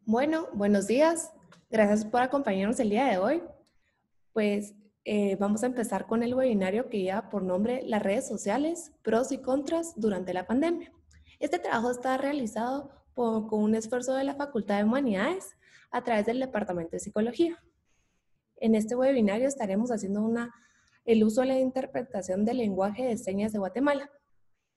Bueno, buenos días. Gracias por acompañarnos el día de hoy. Pues vamos a empezar con el webinario que lleva por nombre Las redes sociales, pros y contras durante la pandemia. Este trabajo está realizado con un esfuerzo de la Facultad de Humanidades a través del Departamento de Psicología. En este webinario estaremos haciendo el uso de la interpretación del lenguaje de señas de Guatemala.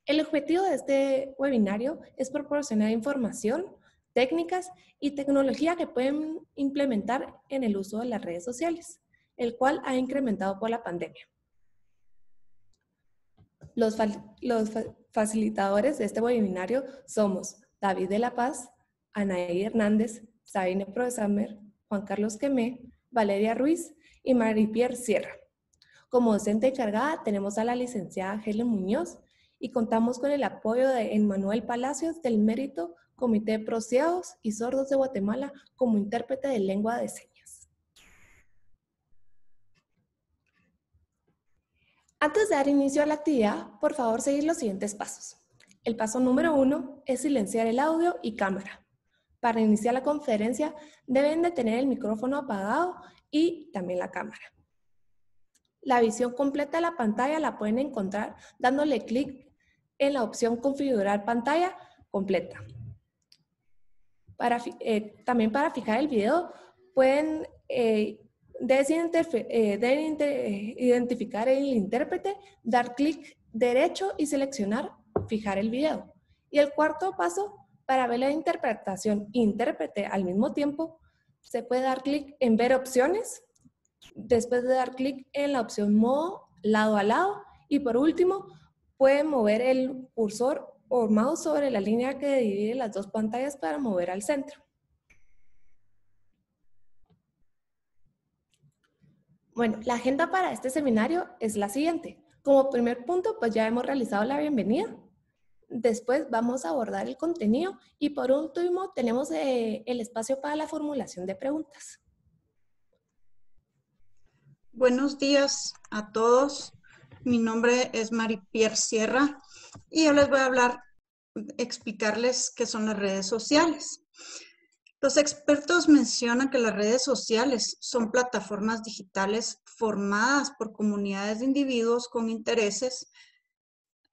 El objetivo de este webinario es proporcionar información, técnicas y tecnología que pueden implementar en el uso de las redes sociales, el cual ha incrementado por la pandemia. Los facilitadores de este webinario somos David de la Paz, Anaí Hernández, Sabine Proesamer, Juan Carlos Quemé, Valeria Ruiz y Marie-Pierre Sierra. Como docente encargada tenemos a la licenciada Helen Muñoz y contamos con el apoyo de Emmanuel Palacios del Mérito Comité Pro Ciegos y Sordos de Guatemala como intérprete de lengua de señas. Antes de dar inicio a la actividad, por favor seguir los siguientes pasos. El paso número 1 es silenciar el audio y cámara. Para iniciar la conferencia deben de tener el micrófono apagado y también la cámara. La visión completa de la pantalla la pueden encontrar dándole clic en la opción configurar pantalla completa. También para fijar el video pueden deben identificar el intérprete, dar clic derecho y seleccionar fijar el video. Y el cuarto paso, para ver la interpretación intérprete al mismo tiempo, se puede dar clic en ver opciones, después de dar clic en la opción modo lado a lado y por último pueden mover el cursor o mouse sobre la línea que divide las dos pantallas para mover al centro. Bueno, la agenda para este seminario es la siguiente. Como primer punto, pues ya hemos realizado la bienvenida. Después vamos a abordar el contenido y por último tenemos el espacio para la formulación de preguntas. Buenos días a todos. Mi nombre es Marie-Pierre Sierra y yo les voy a explicarles qué son las redes sociales. Los expertos mencionan que las redes sociales son plataformas digitales formadas por comunidades de individuos con intereses,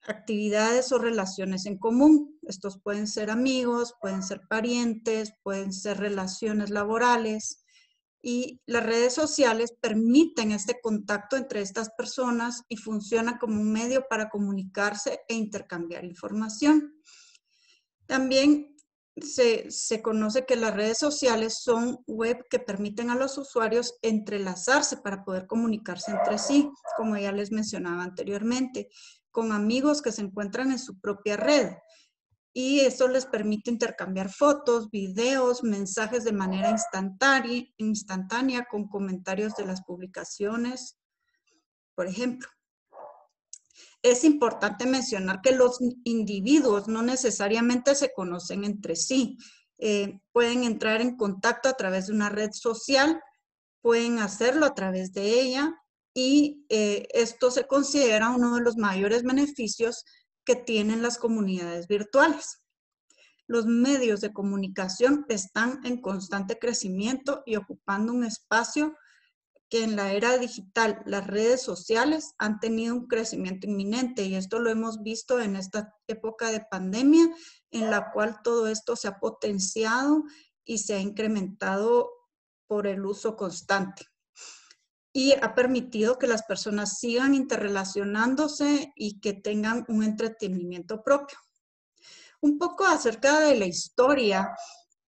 actividades o relaciones en común. Estos pueden ser amigos, pueden ser parientes, pueden ser relaciones laborales. Y las redes sociales permiten este contacto entre estas personas y funcionan como un medio para comunicarse e intercambiar información. También se conoce que las redes sociales son web que permiten a los usuarios entrelazarse para poder comunicarse entre sí, como ya les mencionaba anteriormente, con amigos que se encuentran en su propia red. Y esto les permite intercambiar fotos, videos, mensajes de manera instantánea con comentarios de las publicaciones, por ejemplo. Es importante mencionar que los individuos no necesariamente se conocen entre sí. Pueden entrar en contacto a través de una red social, pueden hacerlo a través de ella y esto se considera uno de los mayores beneficios que tienen las comunidades virtuales. Los medios de comunicación están en constante crecimiento y ocupando un espacio que en la era digital las redes sociales han tenido un crecimiento inminente y esto lo hemos visto en esta época de pandemia en la cual todo esto se ha potenciado y se ha incrementado por el uso constante. Y ha permitido que las personas sigan interrelacionándose y que tengan un entretenimiento propio. Un poco acerca de la historia,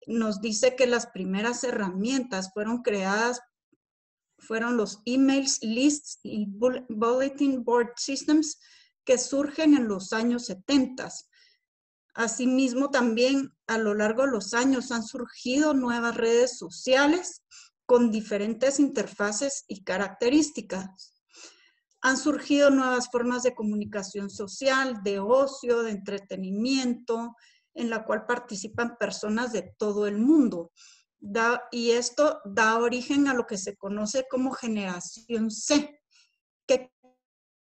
nos dice que las primeras herramientas fueron los emails, lists y bulletin board systems que surgen en los años 70. Asimismo, también a lo largo de los años han surgido nuevas redes sociales con diferentes interfaces y características. Han surgido nuevas formas de comunicación social, de ocio, de entretenimiento, en la cual participan personas de todo el mundo. Y esto da origen a lo que se conoce como generación C. ¿Qué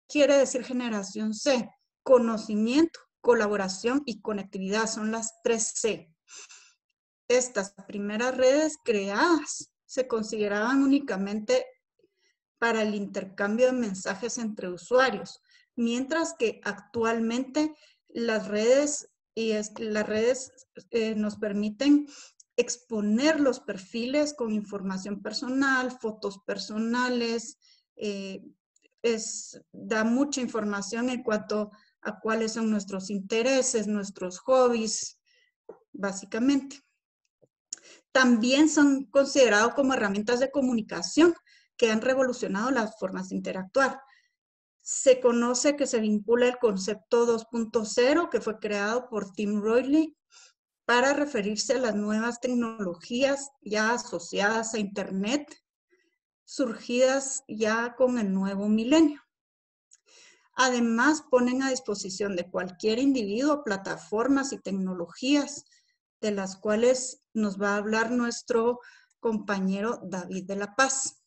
quiere decir generación C? Conocimiento, colaboración y conectividad son las 3 C. estas primeras redes creadas se consideraban únicamente para el intercambio de mensajes entre usuarios, mientras que actualmente las redes nos permiten exponer los perfiles con información personal, fotos personales, da mucha información en cuanto a cuáles son nuestros intereses, nuestros hobbies, básicamente. También son considerados como herramientas de comunicación que han revolucionado las formas de interactuar. Se conoce que se vincula el concepto 2.0 que fue creado por Tim Berners-Lee para referirse a las nuevas tecnologías ya asociadas a Internet, surgidas ya con el nuevo milenio. Además, ponen a disposición de cualquier individuo plataformas y tecnologías de las cuales nos va a hablar nuestro compañero David de la Paz.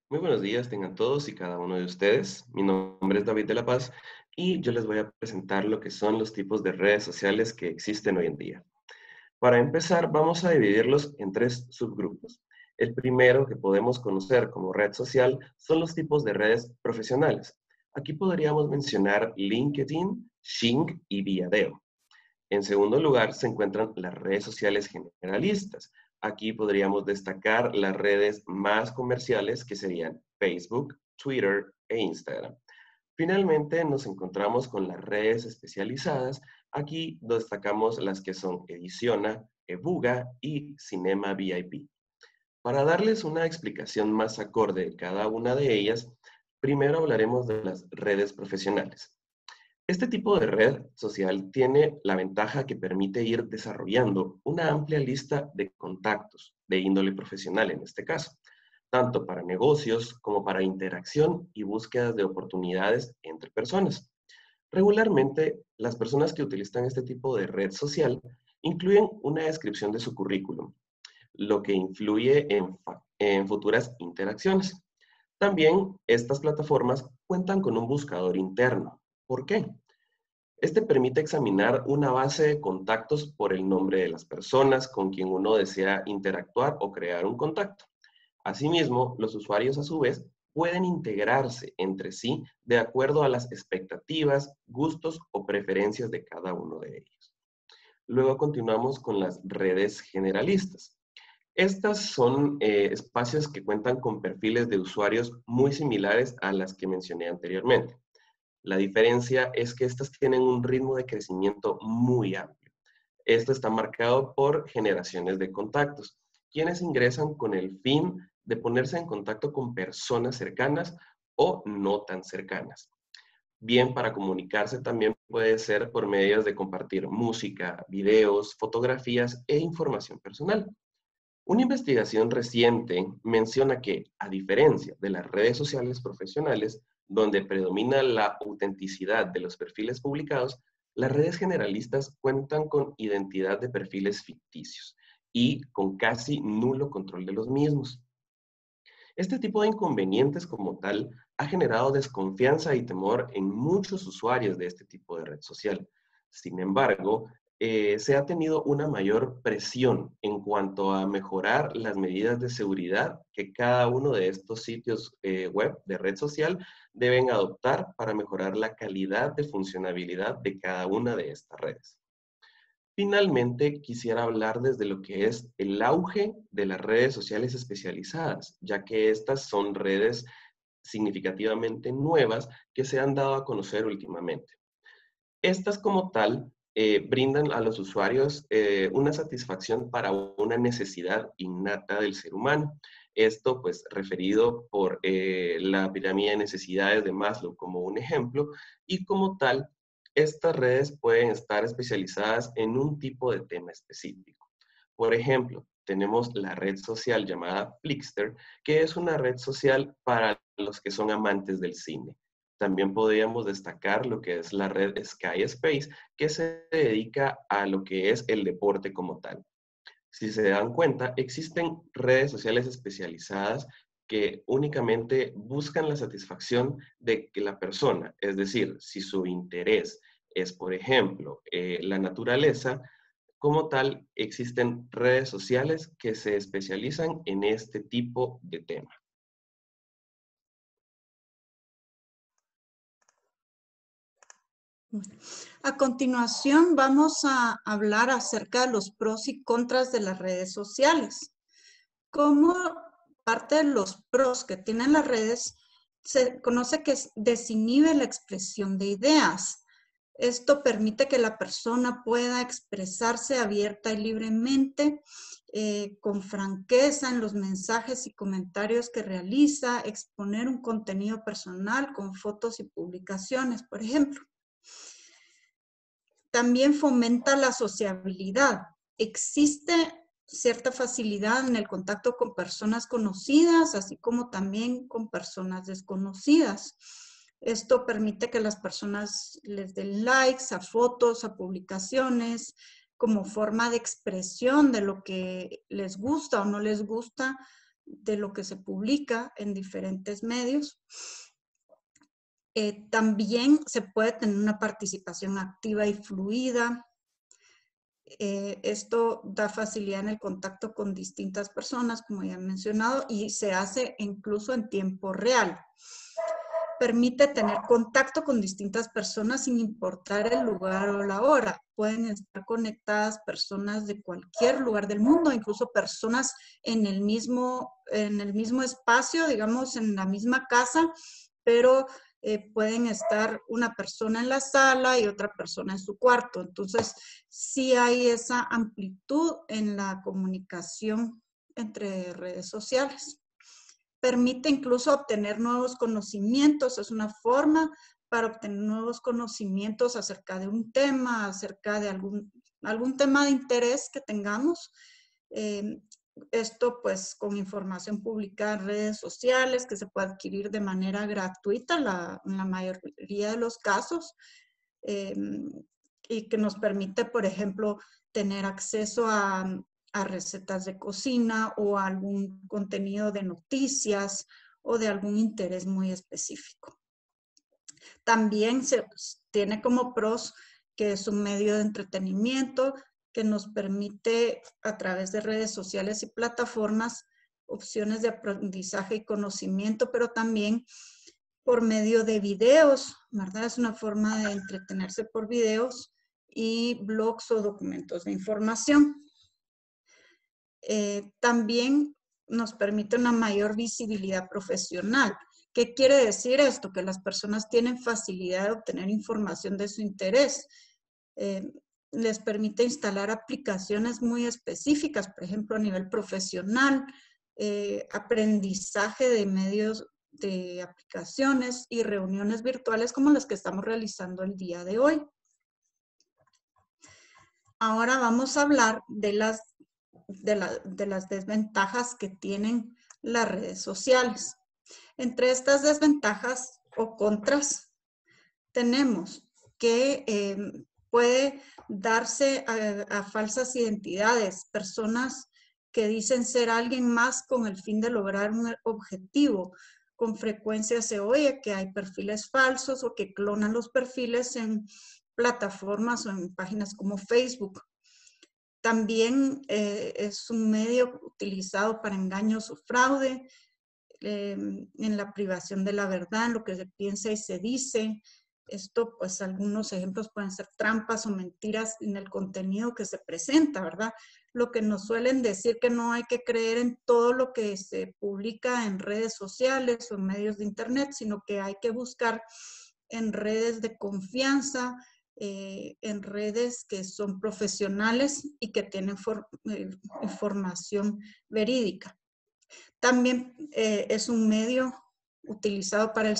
Muy buenos días tengan todos y cada uno de ustedes. Mi nombre es David de la Paz y yo les voy a presentar lo que son los tipos de redes sociales que existen hoy en día. Para empezar, vamos a dividirlos en 3 subgrupos. El primero que podemos conocer como red social son los tipos de redes profesionales. Aquí podríamos mencionar LinkedIn, Xing y Viadeo. En segundo lugar, se encuentran las redes sociales generalistas. Aquí podríamos destacar las redes más comerciales que serían Facebook, Twitter e Instagram. Finalmente, nos encontramos con las redes especializadas. Aquí destacamos las que son Ediciona, Ebuga y Cinema VIP. Para darles una explicación más acorde de cada una de ellas, primero hablaremos de las redes profesionales. Este tipo de red social tiene la ventaja que permite ir desarrollando una amplia lista de contactos, de índole profesional en este caso, tanto para negocios como para interacción y búsquedas de oportunidades entre personas. Regularmente, las personas que utilizan este tipo de red social incluyen una descripción de su currículum, lo que influye en futuras interacciones. También estas plataformas cuentan con un buscador interno. ¿Por qué? Este permite examinar una base de contactos por el nombre de las personas con quien uno desea interactuar o crear un contacto. Asimismo, los usuarios a su vez pueden integrarse entre sí de acuerdo a las expectativas, gustos o preferencias de cada uno de ellos. Luego continuamos con las redes generalistas. Estas son espacios que cuentan con perfiles de usuarios muy similares a las que mencioné anteriormente. La diferencia es que estas tienen un ritmo de crecimiento muy amplio. Esto está marcado por generaciones de contactos, quienes ingresan con el fin de ponerse en contacto con personas cercanas o no tan cercanas. Bien, para comunicarse también puede ser por medios de compartir música, videos, fotografías e información personal. Una investigación reciente menciona que, a diferencia de las redes sociales profesionales, donde predomina la autenticidad de los perfiles publicados, las redes generalistas cuentan con identidad de perfiles ficticios y con casi nulo control de los mismos. Este tipo de inconvenientes como tal ha generado desconfianza y temor en muchos usuarios de este tipo de red social. Sin embargo, se ha tenido una mayor presión en cuanto a mejorar las medidas de seguridad que cada uno de estos sitios web de red social deben adoptar para mejorar la calidad de funcionabilidad de cada una de estas redes. Finalmente, quisiera hablar desde lo que es el auge de las redes sociales especializadas, ya que estas son redes significativamente nuevas que se han dado a conocer últimamente. Estas como tal brindan a los usuarios una satisfacción para una necesidad innata del ser humano. Esto pues referido por la pirámide de necesidades de Maslow como un ejemplo, y como tal estas redes pueden estar especializadas en un tipo de tema específico. Por ejemplo, tenemos la red social llamada Flixster, que es una red social para los que son amantes del cine. También podríamos destacar lo que es la red Sky Space, que se dedica a lo que es el deporte como tal. Si se dan cuenta, existen redes sociales especializadas que únicamente buscan la satisfacción de que la persona, es decir, si su interés es, por ejemplo, la naturaleza. Como tal, existen redes sociales que se especializan en este tipo de tema. A continuación vamos a hablar acerca de los pros y contras de las redes sociales. Como parte de los pros que tienen las redes, se conoce que desinhibe la expresión de ideas. Esto permite que la persona pueda expresarse abierta y libremente, con franqueza en los mensajes y comentarios que realiza, exponer un contenido personal con fotos y publicaciones, por ejemplo. También fomenta la sociabilidad. Existe cierta facilidad en el contacto con personas conocidas, así como también con personas desconocidas. Esto permite que las personas les den likes a fotos, a publicaciones, como forma de expresión de lo que les gusta o no les gusta de lo que se publica en diferentes medios. También se puede tener una participación activa y fluida. Esto da facilidad en el contacto con distintas personas, como ya he mencionado, y se hace incluso en tiempo real. Permite tener contacto con distintas personas sin importar el lugar o la hora. Pueden estar conectadas personas de cualquier lugar del mundo, incluso personas en el mismo espacio, digamos, en la misma casa, pero pueden estar una persona en la sala y otra persona en su cuarto. Entonces, sí hay esa amplitud en la comunicación entre redes sociales. Permite incluso obtener nuevos conocimientos, es una forma para obtener nuevos conocimientos acerca de un tema, acerca de algún tema de interés que tengamos. Esto pues con información publicada en redes sociales que se puede adquirir de manera gratuita en la mayoría de los casos, y que nos permite, por ejemplo, tener acceso a recetas de cocina o a algún contenido de noticias o de algún interés muy específico. También se tiene como pros que es un medio de entretenimiento que nos permite a través de redes sociales y plataformas opciones de aprendizaje y conocimiento, pero también por medio de videos, ¿verdad? Es una forma de entretenerse por videos y blogs o documentos de información. También nos permite una mayor visibilidad profesional. ¿Qué quiere decir esto? Que las personas tienen facilidad de obtener información de su interés. Les permite instalar aplicaciones muy específicas, por ejemplo, a nivel profesional, aprendizaje de medios de aplicaciones y reuniones virtuales como las que estamos realizando el día de hoy. Ahora vamos a hablar de las desventajas que tienen las redes sociales. Entre estas desventajas o contras tenemos que puede darse a falsas identidades, personas que dicen ser alguien más con el fin de lograr un objetivo. Con frecuencia se oye que hay perfiles falsos o que clonan los perfiles en plataformas o en páginas como Facebook. También es un medio utilizado para engaños o fraude, en la privación de la verdad, en lo que se piensa y se dice. Esto, pues, algunos ejemplos pueden ser trampas o mentiras en el contenido que se presenta, ¿verdad? Lo que nos suelen decir que no hay que creer en todo lo que se publica en redes sociales o en medios de internet, sino que hay que buscar en redes de confianza, en redes que son profesionales y que tienen información verídica. También es un medio utilizado para el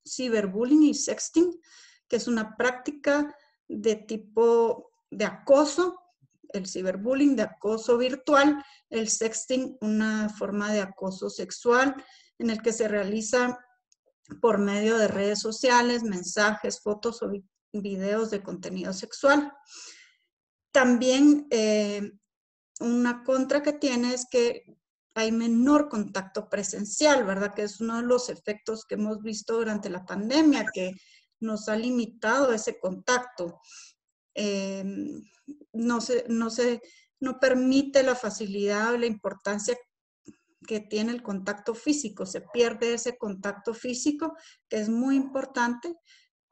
ciberbullying y sexting, que es una práctica de tipo de acoso, el ciberbullying de acoso virtual, el sexting una forma de acoso sexual en el que se realiza por medio de redes sociales, mensajes, fotos o videos de contenido sexual. También una contra que tiene es que hay menor contacto presencial, ¿verdad? Que es uno de los efectos que hemos visto durante la pandemia, que nos ha limitado ese contacto. No permite la facilidad o la importancia que tiene el contacto físico. Se pierde ese contacto físico, que es muy importante,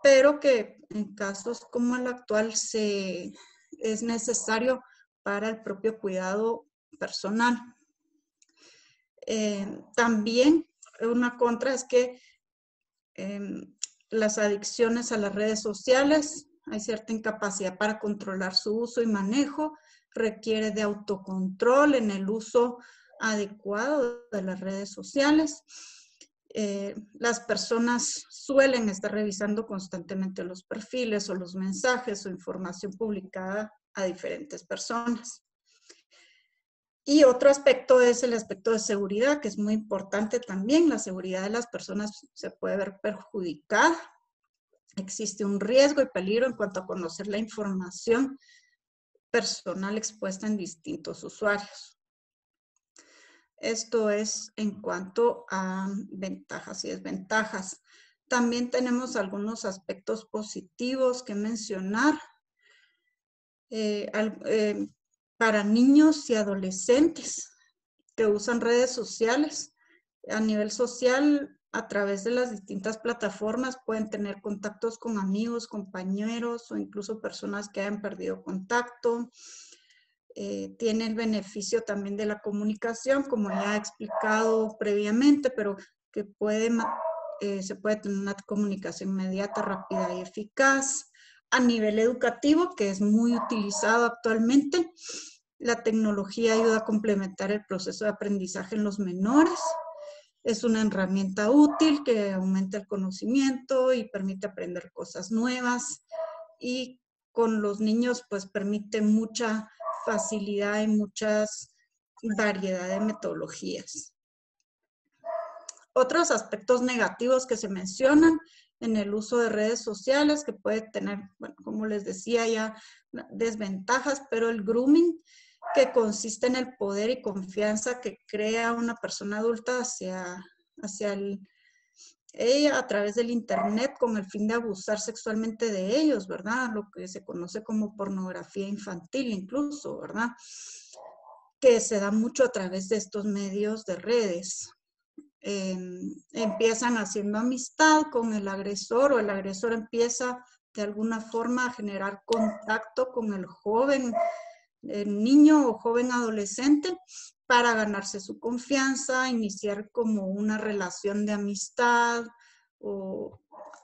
pero que en casos como el actual es necesario para el propio cuidado personal. También una contra es que las adicciones a las redes sociales, hay cierta incapacidad para controlar su uso y manejo, requiere de autocontrol en el uso adecuado de las redes sociales. Las personas suelen estar revisando constantemente los perfiles o los mensajes o información publicada a diferentes personas. Y otro aspecto es el aspecto de seguridad, que es muy importante también. La seguridad de las personas se puede ver perjudicada. Existe un riesgo y peligro en cuanto a conocer la información personal expuesta en distintos usuarios. Esto es en cuanto a ventajas y desventajas. También tenemos algunos aspectos positivos que mencionar. Para niños y adolescentes que usan redes sociales, a nivel social, a través de las distintas plataformas, pueden tener contactos con amigos, compañeros o incluso personas que hayan perdido contacto. Tiene el beneficio también de la comunicación, como ya he explicado previamente, pero que se puede tener una comunicación inmediata, rápida y eficaz. A nivel educativo, que es muy utilizado actualmente, la tecnología ayuda a complementar el proceso de aprendizaje en los menores. Es una herramienta útil que aumenta el conocimiento y permite aprender cosas nuevas. Y con los niños, pues permite mucha facilidad y muchas variedad de metodologías. Otros aspectos negativos que se mencionan en el uso de redes sociales, que puede tener, bueno, como les decía ya, desventajas, pero el grooming, que consiste en el poder y confianza que crea una persona adulta hacia ella a través del internet con el fin de abusar sexualmente de ellos, ¿verdad? Lo que se conoce como pornografía infantil incluso, ¿verdad? Que se da mucho a través de estos medios de redes. Empiezan haciendo amistad con el agresor, o el agresor empieza de alguna forma a generar contacto con el joven, el niño o joven adolescente, para ganarse su confianza, iniciar como una relación de amistad o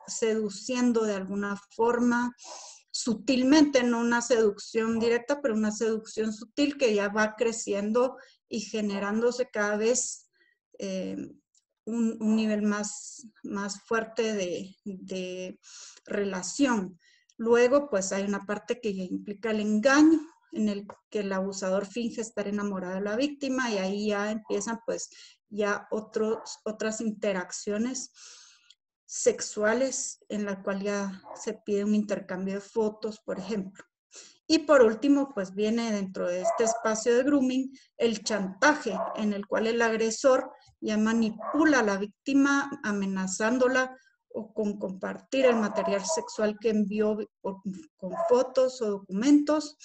seduciendo de alguna forma, sutilmente, no una seducción directa, pero una seducción sutil que ya va creciendo y generándose cada vez un nivel más fuerte de relación. Luego, pues hay una parte que ya implica el engaño, en el que el abusador finge estar enamorado de la víctima, y ahí ya empiezan pues ya otras interacciones sexuales en la cual ya se pide un intercambio de fotos, por ejemplo. Y por último, pues viene dentro de este espacio de grooming el chantaje, en el cual el agresor ya manipula a la víctima amenazándola o con compartir el material sexual que envió con fotos o documentos,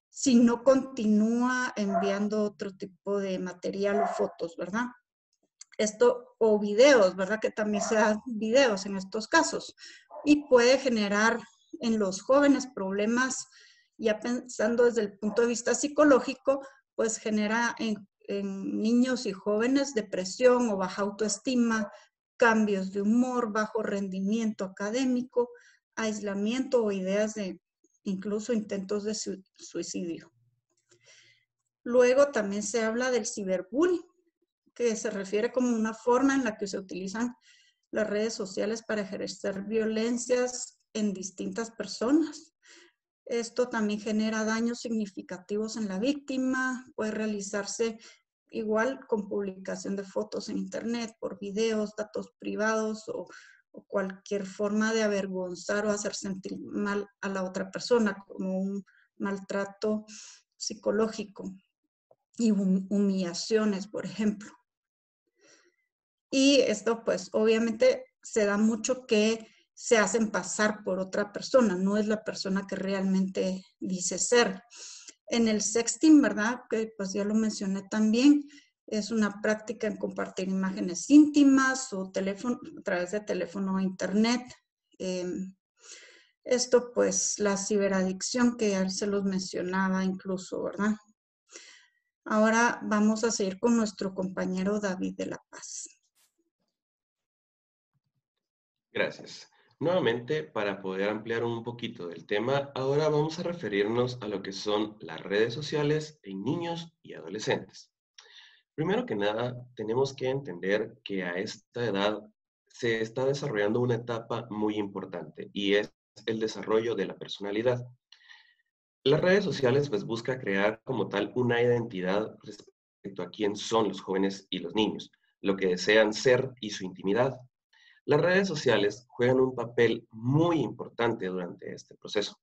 si no continúa enviando otro tipo de material o fotos, ¿verdad? Esto, o videos, ¿verdad? Que también se dan videos en estos casos. Y puede generar en los jóvenes problemas, ya pensando desde el punto de vista psicológico, pues genera en niños y jóvenes depresión o baja autoestima, cambios de humor, bajo rendimiento académico, aislamiento o ideas de incluso intentos de suicidio. Luego también se habla del ciberbullying, que se refiere como una forma en la que se utilizan las redes sociales para ejercer violencias en distintas personas. Esto también genera daños significativos en la víctima, puede realizarse igual con publicación de fotos en internet, por videos, datos privados o cualquier forma de avergonzar o hacer sentir mal a la otra persona, como un maltrato psicológico y humillaciones, por ejemplo. Y esto pues obviamente se da mucho que se hacen pasar por otra persona, no es la persona que realmente dice ser. En el sexting, ¿verdad? Que pues ya lo mencioné también, es una práctica en compartir imágenes íntimas o teléfono, a través de teléfono o internet. Esto pues la ciberadicción que ya se los mencionaba incluso, ¿verdad? Ahora vamos a seguir con nuestro compañero David de la Paz. Gracias. Nuevamente, para poder ampliar un poquito del tema, ahora vamos a referirnos a lo que son las redes sociales en niños y adolescentes. Primero que nada, tenemos que entender que a esta edad se está desarrollando una etapa muy importante y es el desarrollo de la personalidad. Las redes sociales pues busca crear como tal una identidad respecto a quién son los jóvenes y los niños, lo que desean ser y su intimidad. Las redes sociales juegan un papel muy importante durante este proceso.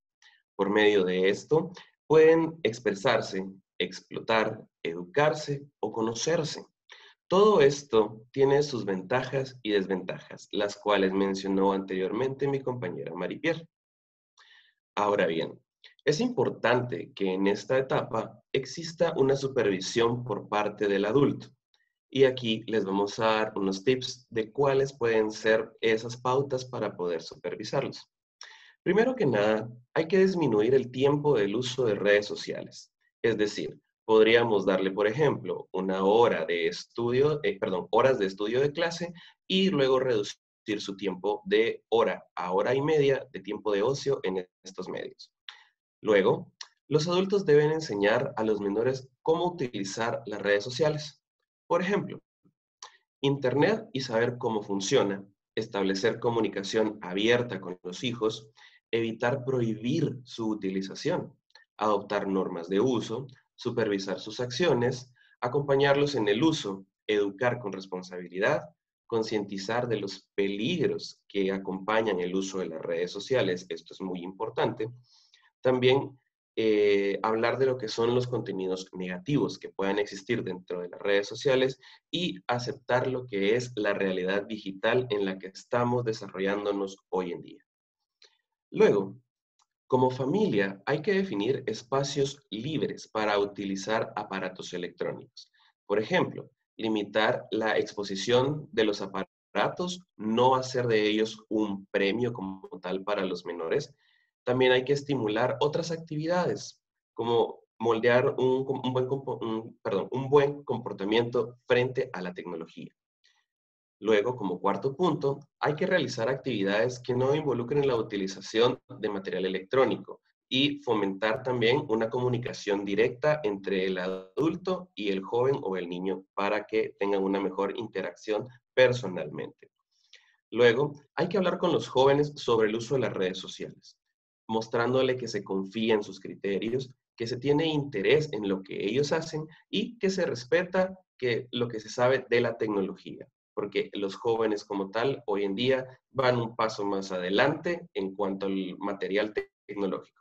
Por medio de esto, pueden expresarse, explotar, educarse o conocerse. Todo esto tiene sus ventajas y desventajas, las cuales mencionó anteriormente mi compañera Maripierre. Ahora bien, es importante que en esta etapa exista una supervisión por parte del adulto. Y aquí les vamos a dar unos tips de cuáles pueden ser esas pautas para poder supervisarlos. Primero que nada, hay que disminuir el tiempo del uso de redes sociales. Es decir, podríamos darle, por ejemplo, una hora de estudio, horas de estudio de clase y luego reducir su tiempo de hora a hora y media de tiempo de ocio en estos medios. Luego, los adultos deben enseñar a los menores cómo utilizar las redes sociales. Por ejemplo, Internet y saber cómo funciona, establecer comunicación abierta con los hijos, evitar prohibir su utilización, adoptar normas de uso, supervisar sus acciones, acompañarlos en el uso, educar con responsabilidad, concientizar de los peligros que acompañan el uso de las redes sociales, esto es muy importante. También hablar de lo que son los contenidos negativos que puedan existir dentro de las redes sociales y aceptar lo que es la realidad digital en la que estamos desarrollándonos hoy en día. Luego, como familia, hay que definir espacios libres para utilizar aparatos electrónicos. Por ejemplo, limitar la exposición de los aparatos, no hacer de ellos un premio como tal para los menores. También hay que estimular otras actividades, como moldear un buen comportamiento frente a la tecnología. Luego, como cuarto punto, hay que realizar actividades que no involucren la utilización de material electrónico y fomentar también una comunicación directa entre el adulto y el joven o el niño para que tengan una mejor interacción personalmente. Luego, hay que hablar con los jóvenes sobre el uso de las redes sociales, mostrándole que se confía en sus criterios, que se tiene interés en lo que ellos hacen y que se respeta lo que se sabe de la tecnología, porque los jóvenes como tal hoy en día van un paso más adelante en cuanto al material tecnológico.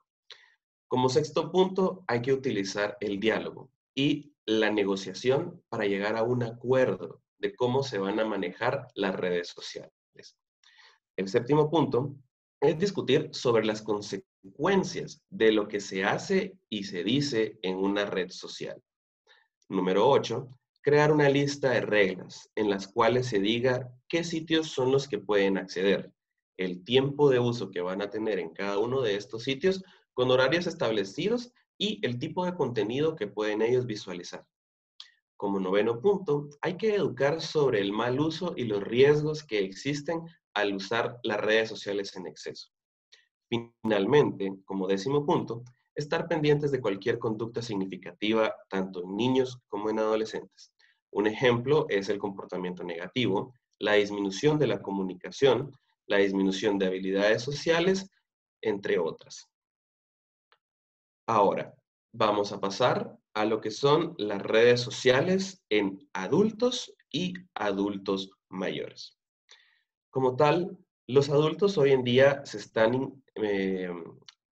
Como sexto punto, hay que utilizar el diálogo y la negociación para llegar a un acuerdo de cómo se van a manejar las redes sociales. El séptimo punto es discutir sobre las consecuencias de lo que se hace y se dice en una red social. Número 8, crear una lista de reglas en las cuales se diga qué sitios son los que pueden acceder, el tiempo de uso que van a tener en cada uno de estos sitios con horarios establecidos y el tipo de contenido que pueden ellos visualizar. Como noveno punto, hay que educar sobre el mal uso y los riesgos que existen al usar las redes sociales en exceso. Finalmente, como décimo punto, estar pendientes de cualquier conducta significativa tanto en niños como en adolescentes. Un ejemplo es el comportamiento negativo, la disminución de la comunicación, la disminución de habilidades sociales, entre otras. Ahora, vamos a pasar a lo que son las redes sociales en adultos y adultos mayores. Como tal, los adultos hoy en día se están,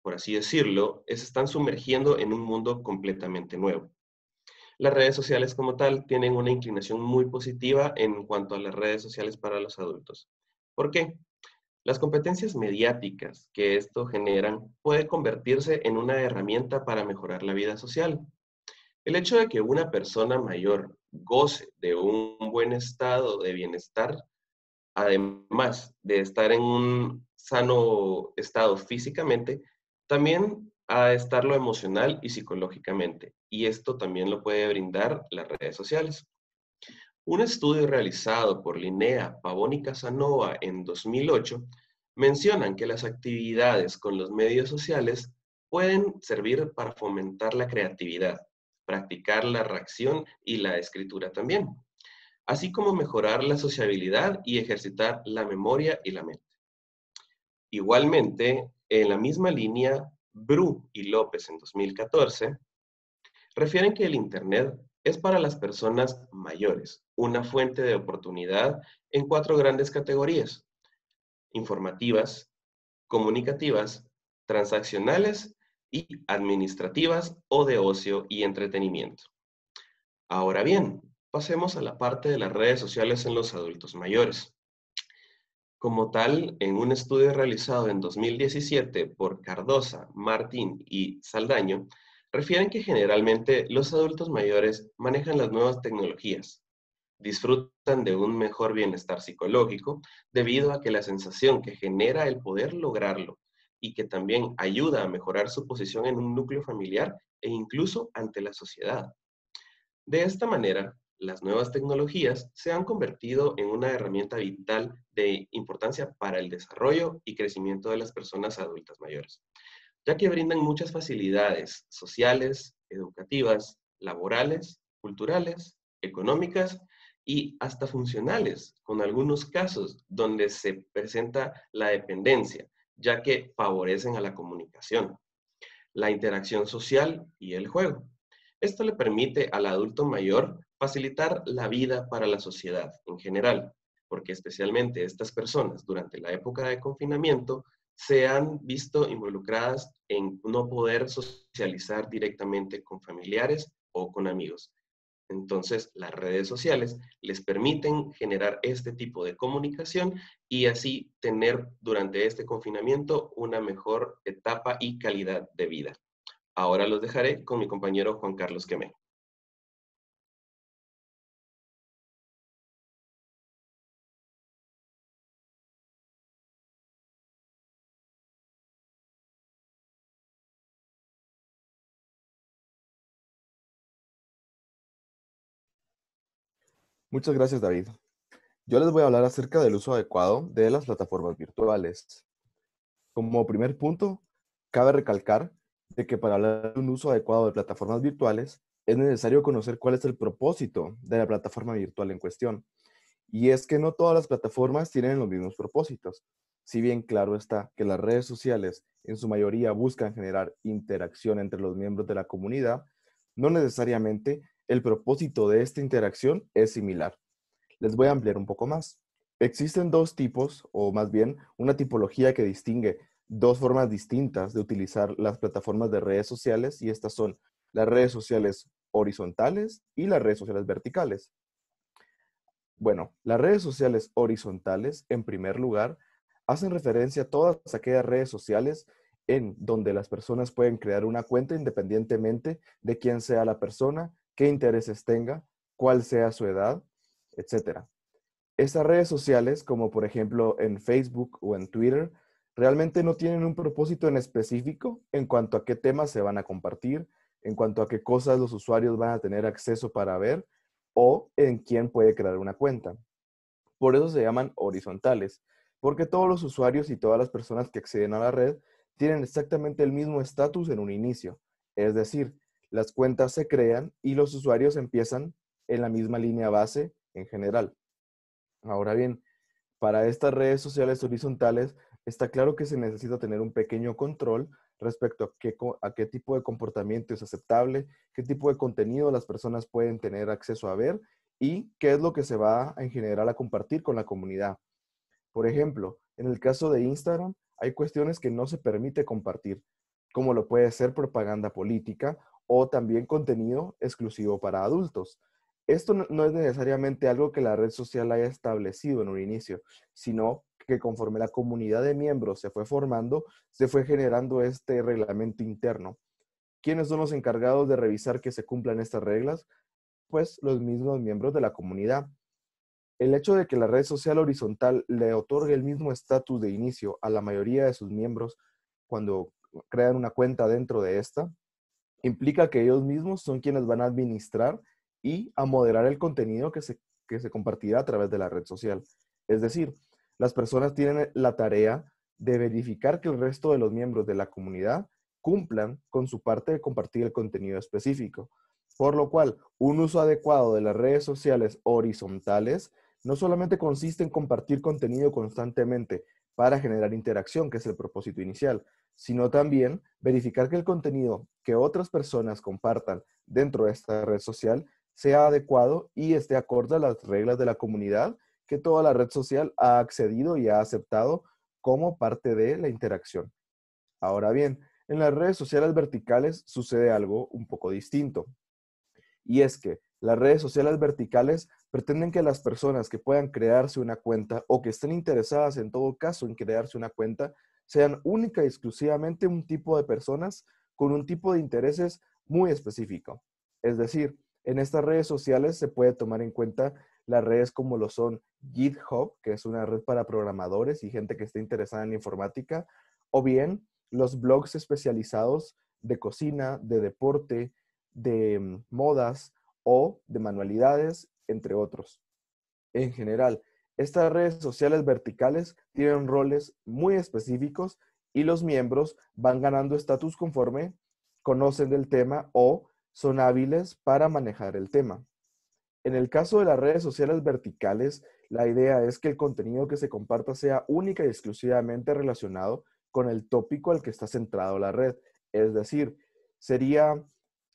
por así decirlo, se están sumergiendo en un mundo completamente nuevo. Las redes sociales como tal tienen una inclinación muy positiva en cuanto a las redes sociales para los adultos. ¿Por qué? Las competencias mediáticas que esto generan puede convertirse en una herramienta para mejorar la vida social. El hecho de que una persona mayor goce de un buen estado de bienestar, además de estar en un sano estado físicamente, también a estarlo emocional y psicológicamente. Y esto también lo puede brindar las redes sociales. Un estudio realizado por Linnea Pavón y Casanova en 2008 mencionan que las actividades con los medios sociales pueden servir para fomentar la creatividad, practicar la reacción y la escritura también, así como mejorar la sociabilidad y ejercitar la memoria y la mente. Igualmente, en la misma línea, Bru y López en 2014 refieren que el Internet es para las personas mayores una fuente de oportunidad en cuatro grandes categorías: informativas, comunicativas, transaccionales y administrativas o de ocio y entretenimiento. Ahora bien, pasemos a la parte de las redes sociales en los adultos mayores. Como tal, en un estudio realizado en 2017 por Cardosa, Martín y Saldaño, refieren que generalmente los adultos mayores manejan las nuevas tecnologías, disfrutan de un mejor bienestar psicológico debido a que la sensación que genera el poder lograrlo y que también ayuda a mejorar su posición en un núcleo familiar e incluso ante la sociedad. De esta manera, las nuevas tecnologías se han convertido en una herramienta vital de importancia para el desarrollo y crecimiento de las personas adultas mayores, ya que brindan muchas facilidades sociales, educativas, laborales, culturales, económicas y hasta funcionales, con algunos casos donde se presenta la dependencia, ya que favorecen a la comunicación, la interacción social y el juego. Esto le permite al adulto mayor facilitar la vida para la sociedad en general, porque especialmente estas personas durante la época de confinamiento se han visto involucradas en no poder socializar directamente con familiares o con amigos. Entonces, las redes sociales les permiten generar este tipo de comunicación y así tener durante este confinamiento una mejor etapa y calidad de vida. Ahora los dejaré con mi compañero Juan Carlos Quemé. Muchas gracias, David. Yo les voy a hablar acerca del uso adecuado de las plataformas virtuales. Como primer punto, cabe recalcar de que para hablar de un uso adecuado de plataformas virtuales, es necesario conocer cuál es el propósito de la plataforma virtual en cuestión. Y es que no todas las plataformas tienen los mismos propósitos. Si bien claro está que las redes sociales en su mayoría buscan generar interacción entre los miembros de la comunidad, no necesariamente el propósito de esta interacción es similar. Les voy a ampliar un poco más. Existen dos tipos, o más bien una tipología que distingue dos formas distintas de utilizar las plataformas de redes sociales, y estas son las redes sociales horizontales y las redes sociales verticales. Bueno, las redes sociales horizontales, en primer lugar, hacen referencia a todas aquellas redes sociales en donde las personas pueden crear una cuenta independientemente de quién sea la persona, qué intereses tenga, cuál sea su edad, etcétera. Estas redes sociales, como por ejemplo en Facebook o en Twitter, realmente no tienen un propósito en específico en cuanto a qué temas se van a compartir, en cuanto a qué cosas los usuarios van a tener acceso para ver o en quién puede crear una cuenta. Por eso se llaman horizontales, porque todos los usuarios y todas las personas que acceden a la red tienen exactamente el mismo estatus en un inicio. Es decir, las cuentas se crean y los usuarios empiezan en la misma línea base en general. Ahora bien, para estas redes sociales horizontales, está claro que se necesita tener un pequeño control respecto a qué tipo de comportamiento es aceptable, qué tipo de contenido las personas pueden tener acceso a ver y qué es lo que se va en general a compartir con la comunidad. Por ejemplo, en el caso de Instagram, hay cuestiones que no se permite compartir, como lo puede ser propaganda política o también contenido exclusivo para adultos. Esto no es necesariamente algo que la red social haya establecido en un inicio, sino que conforme la comunidad de miembros se fue formando, se fue generando este reglamento interno. ¿Quiénes son los encargados de revisar que se cumplan estas reglas? Pues los mismos miembros de la comunidad. El hecho de que la red social horizontal le otorgue el mismo estatus de inicio a la mayoría de sus miembros cuando crean una cuenta dentro de esta, implica que ellos mismos son quienes van a administrar y a moderar el contenido que se compartirá a través de la red social. Es decir, las personas tienen la tarea de verificar que el resto de los miembros de la comunidad cumplan con su parte de compartir el contenido específico. Por lo cual, un uso adecuado de las redes sociales horizontales no solamente consiste en compartir contenido constantemente para generar interacción, que es el propósito inicial, sino también verificar que el contenido que otras personas compartan dentro de esta red social sea adecuado y esté acorde a las reglas de la comunidad que toda la red social ha accedido y ha aceptado como parte de la interacción. Ahora bien, en las redes sociales verticales sucede algo un poco distinto. Y es que las redes sociales verticales pretenden que las personas que puedan crearse una cuenta o que estén interesadas en todo caso en crearse una cuenta sean única y exclusivamente un tipo de personas con un tipo de intereses muy específico. Es decir, en estas redes sociales se puede tomar en cuenta las redes como lo son GitHub, que es una red para programadores y gente que esté interesada en la informática, o bien los blogs especializados de cocina, de deporte, de modas o de manualidades, entre otros. En general, estas redes sociales verticales tienen roles muy específicos y los miembros van ganando estatus conforme conocen del tema o son hábiles para manejar el tema. En el caso de las redes sociales verticales, la idea es que el contenido que se comparta sea única y exclusivamente relacionado con el tópico al que está centrado la red. Es decir, sería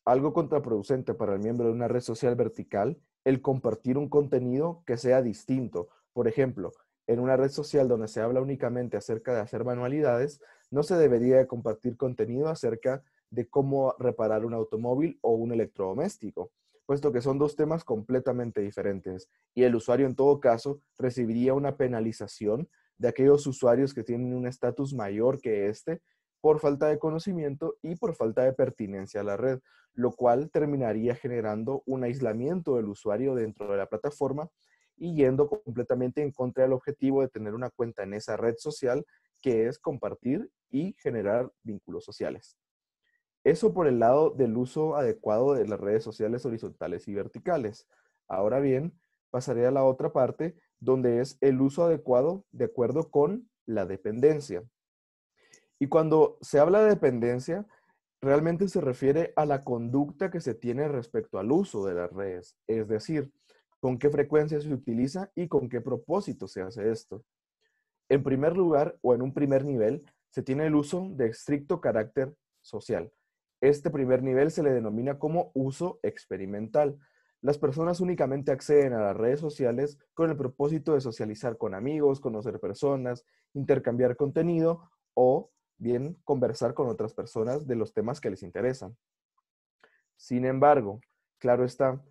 algo contraproducente para el miembro de una red social vertical el compartir un contenido que sea distinto. Por ejemplo, en una red social donde se habla únicamente acerca de hacer manualidades, no se debería de compartir contenido acerca de cómo reparar un automóvil o un electrodoméstico, puesto que son dos temas completamente diferentes y el usuario en todo caso recibiría una penalización de aquellos usuarios que tienen un estatus mayor que este por falta de conocimiento y por falta de pertinencia a la red, lo cual terminaría generando un aislamiento del usuario dentro de la plataforma y yendo completamente en contra del objetivo de tener una cuenta en esa red social, que es compartir y generar vínculos sociales. Eso por el lado del uso adecuado de las redes sociales horizontales y verticales. Ahora bien, pasaré a la otra parte, donde es el uso adecuado de acuerdo con la dependencia. Y cuando se habla de dependencia, realmente se refiere a la conducta que se tiene respecto al uso de las redes, es decir, con qué frecuencia se utiliza y con qué propósito se hace esto. En primer lugar, o en un primer nivel, se tiene el uso de estricto carácter social. Este primer nivel se le denomina como uso experimental. Las personas únicamente acceden a las redes sociales con el propósito de socializar con amigos, conocer personas, intercambiar contenido o bien conversar con otras personas de los temas que les interesan. Sin embargo, claro está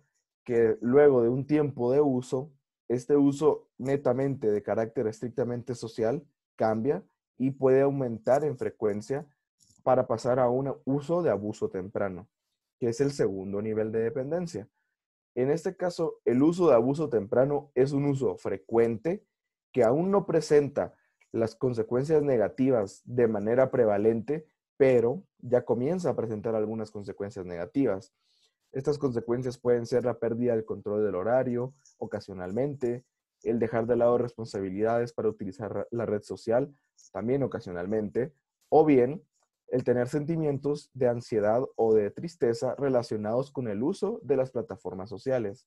que luego de un tiempo de uso, este uso netamente de carácter estrictamente social cambia y puede aumentar en frecuencia para pasar a un uso de abuso temprano, que es el segundo nivel de dependencia. En este caso, el uso de abuso temprano es un uso frecuente que aún no presenta las consecuencias negativas de manera prevalente, pero ya comienza a presentar algunas consecuencias negativas. Estas consecuencias pueden ser la pérdida del control del horario, ocasionalmente, el dejar de lado responsabilidades para utilizar la red social, también ocasionalmente, o bien el tener sentimientos de ansiedad o de tristeza relacionados con el uso de las plataformas sociales.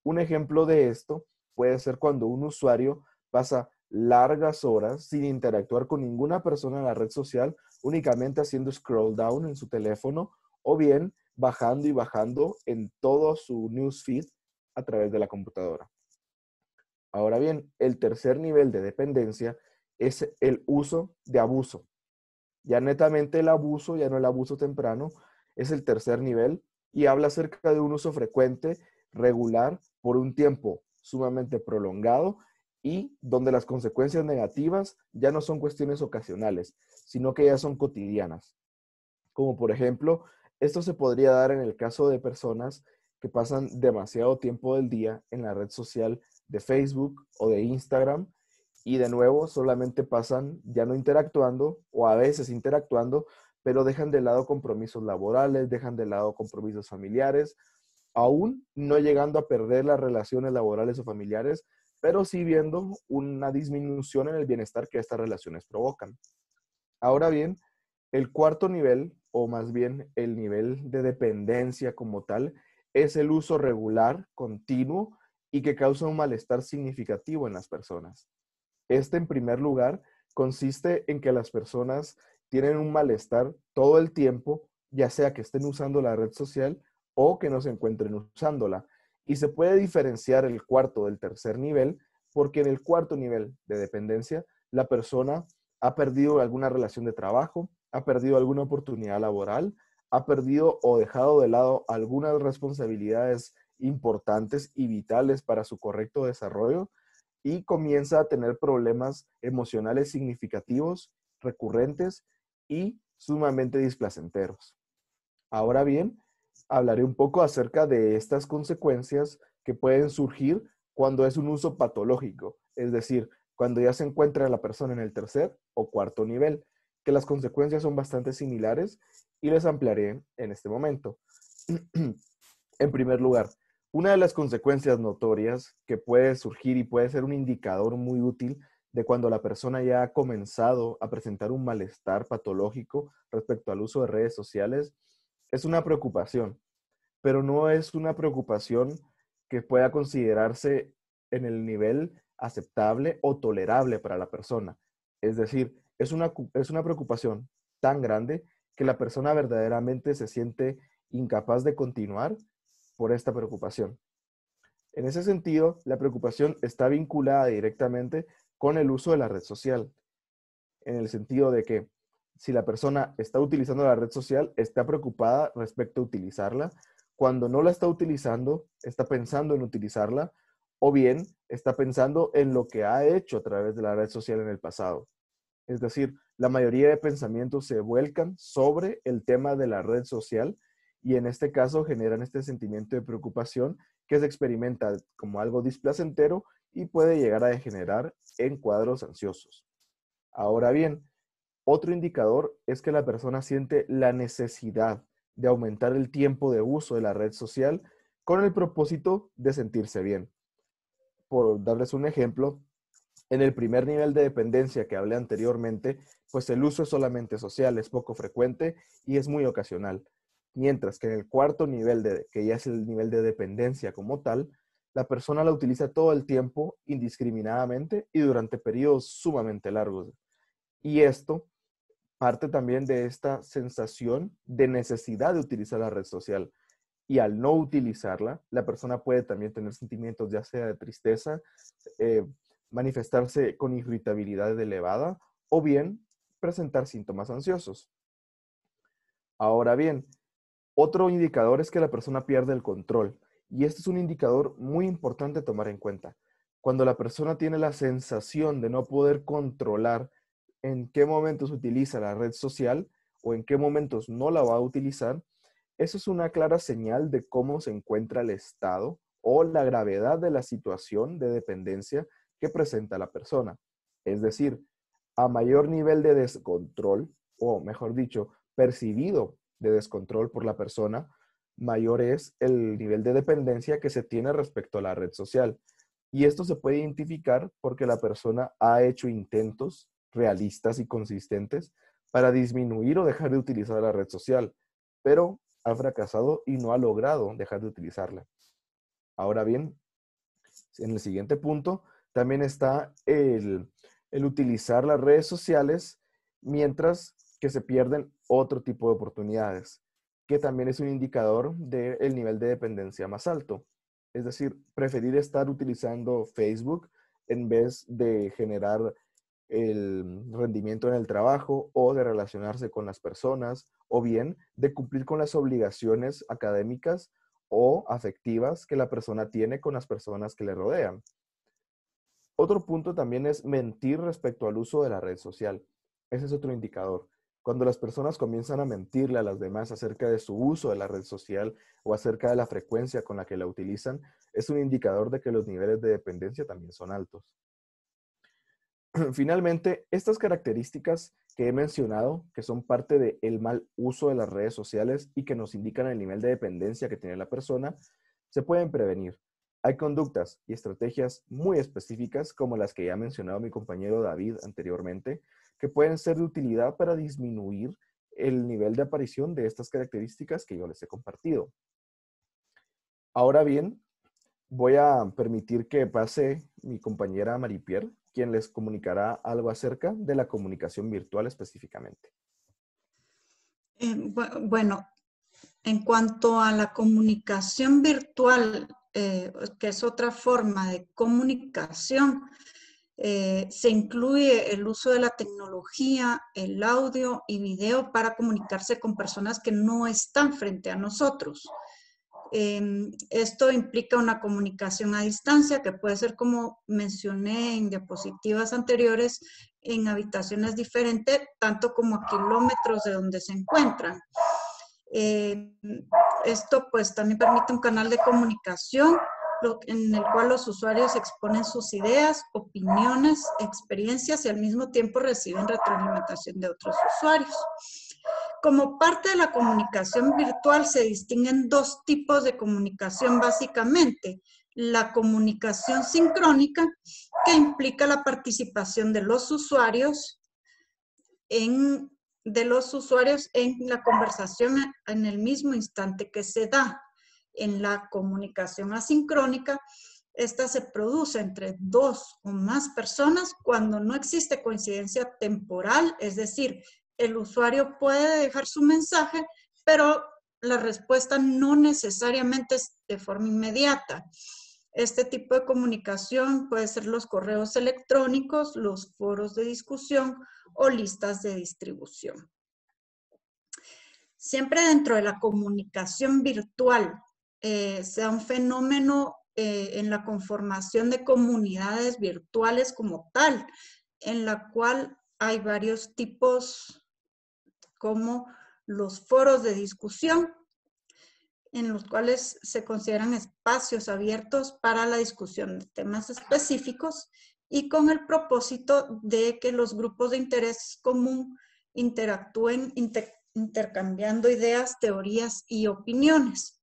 Un ejemplo de esto puede ser cuando un usuario pasa largas horas sin interactuar con ninguna persona en la red social, únicamente haciendo scroll down en su teléfono o bien bajando y bajando en todo su newsfeed a través de la computadora. Ahora bien, el tercer nivel de dependencia es el uso de abuso. Ya netamente el abuso, ya no el abuso temprano, es el tercer nivel y habla acerca de un uso frecuente, regular, por un tiempo sumamente prolongado y donde las consecuencias negativas ya no son cuestiones ocasionales, sino que ya son cotidianas. Como por ejemplo, esto se podría dar en el caso de personas que pasan demasiado tiempo del día en la red social de Facebook o de Instagram y de nuevo solamente pasan ya no interactuando o a veces interactuando, pero dejan de lado compromisos laborales, dejan de lado compromisos familiares, aún no llegando a perder las relaciones laborales o familiares, pero sí viendo una disminución en el bienestar que estas relaciones provocan. Ahora bien, el cuarto nivel, o más bien el nivel de dependencia como tal, es el uso regular, continuo y que causa un malestar significativo en las personas. Este, en primer lugar, consiste en que las personas tienen un malestar todo el tiempo, ya sea que estén usando la red social o que no se encuentren usándola. Y se puede diferenciar el cuarto del tercer nivel porque en el cuarto nivel de dependencia, la persona ha perdido alguna relación de trabajo, ha perdido alguna oportunidad laboral, ha perdido o dejado de lado algunas responsabilidades importantes y vitales para su correcto desarrollo y comienza a tener problemas emocionales significativos, recurrentes y sumamente displacenteros. Ahora bien, hablaré un poco acerca de estas consecuencias que pueden surgir cuando es un uso patológico, es decir, cuando ya se encuentra la persona en el tercer o cuarto nivel, que las consecuencias son bastante similares y les ampliaré en este momento. En primer lugar, una de las consecuencias notorias que puede surgir y puede ser un indicador muy útil de cuando la persona ya ha comenzado a presentar un malestar patológico respecto al uso de redes sociales es una preocupación, pero no es una preocupación que pueda considerarse en el nivel aceptable o tolerable para la persona. Es decir, es una preocupación tan grande que la persona verdaderamente se siente incapaz de continuar por esta preocupación. En ese sentido, la preocupación está vinculada directamente con el uso de la red social, en el sentido de que si la persona está utilizando la red social, está preocupada respecto a utilizarla. Cuando no la está utilizando, está pensando en utilizarla, o bien está pensando en lo que ha hecho a través de la red social en el pasado. Es decir, la mayoría de pensamientos se vuelcan sobre el tema de la red social y en este caso generan este sentimiento de preocupación que se experimenta como algo displacentero y puede llegar a degenerar en cuadros ansiosos. Ahora bien, otro indicador es que la persona siente la necesidad de aumentar el tiempo de uso de la red social con el propósito de sentirse bien. Por darles un ejemplo, en el primer nivel de dependencia que hablé anteriormente, pues el uso es solamente social, es poco frecuente y es muy ocasional. Mientras que en el cuarto nivel, que ya es el nivel de dependencia como tal, la persona la utiliza todo el tiempo, indiscriminadamente y durante periodos sumamente largos. Y esto parte también de esta sensación de necesidad de utilizar la red social. Y al no utilizarla, la persona puede también tener sentimientos ya sea de tristeza, eh, manifestarse con irritabilidad elevada o bien presentar síntomas ansiosos. Ahora bien, otro indicador es que la persona pierde el control. Y este es un indicador muy importante a tomar en cuenta. Cuando la persona tiene la sensación de no poder controlar en qué momentos utiliza la red social o en qué momentos no la va a utilizar, eso es una clara señal de cómo se encuentra el estado o la gravedad de la situación de dependencia que presenta la persona. Es decir, a mayor nivel de descontrol, o mejor dicho, percibido de descontrol por la persona, mayor es el nivel de dependencia que se tiene respecto a la red social. Y esto se puede identificar porque la persona ha hecho intentos realistas y consistentes para disminuir o dejar de utilizar la red social, pero ha fracasado y no ha logrado dejar de utilizarla. Ahora bien, en el siguiente punto también está el utilizar las redes sociales mientras que se pierden otro tipo de oportunidades, que también es un indicador del nivel de dependencia más alto. Es decir, preferir estar utilizando Facebook en vez de generar el rendimiento en el trabajo o de relacionarse con las personas o bien de cumplir con las obligaciones académicas o afectivas que la persona tiene con las personas que le rodean. Otro punto también es mentir respecto al uso de la red social. Ese es otro indicador. Cuando las personas comienzan a mentirle a las demás acerca de su uso de la red social o acerca de la frecuencia con la que la utilizan, es un indicador de que los niveles de dependencia también son altos. Finalmente, estas características que he mencionado, que son parte del mal uso de las redes sociales y que nos indican el nivel de dependencia que tiene la persona, se pueden prevenir. Hay conductas y estrategias muy específicas, como las que ya ha mencionado mi compañero David anteriormente, que pueden ser de utilidad para disminuir el nivel de aparición de estas características que yo les he compartido. Ahora bien, voy a permitir que pase mi compañera Marie-Pierre, quien les comunicará algo acerca de la comunicación virtual específicamente. Bueno, en cuanto a la comunicación virtual, que es otra forma de comunicación, se incluye el uso de la tecnología, el audio y video para comunicarse con personas que no están frente a nosotros. Esto implica una comunicación a distancia que puede ser, como mencioné en diapositivas anteriores, en habitaciones diferentes, tanto como a kilómetros de donde se encuentran. Esto pues también permite un canal de comunicación en el cual los usuarios exponen sus ideas, opiniones, experiencias y al mismo tiempo reciben retroalimentación de otros usuarios. Como parte de la comunicación virtual se distinguen dos tipos de comunicación básicamente. La comunicación sincrónica, que implica la participación de los usuarios en la conversación en el mismo instante que se da. En la comunicación asincrónica, esta se produce entre dos o más personas cuando no existe coincidencia temporal, es decir, el usuario puede dejar su mensaje, pero la respuesta no necesariamente es de forma inmediata. Este tipo de comunicación puede ser los correos electrónicos, los foros de discusión o listas de distribución. Siempre dentro de la comunicación virtual se da un fenómeno en la conformación de comunidades virtuales como tal, en la cual hay varios tipos como los foros de discusión, en los cuales se consideran espacios abiertos para la discusión de temas específicos y con el propósito de que los grupos de interés común interactúen intercambiando ideas, teorías y opiniones.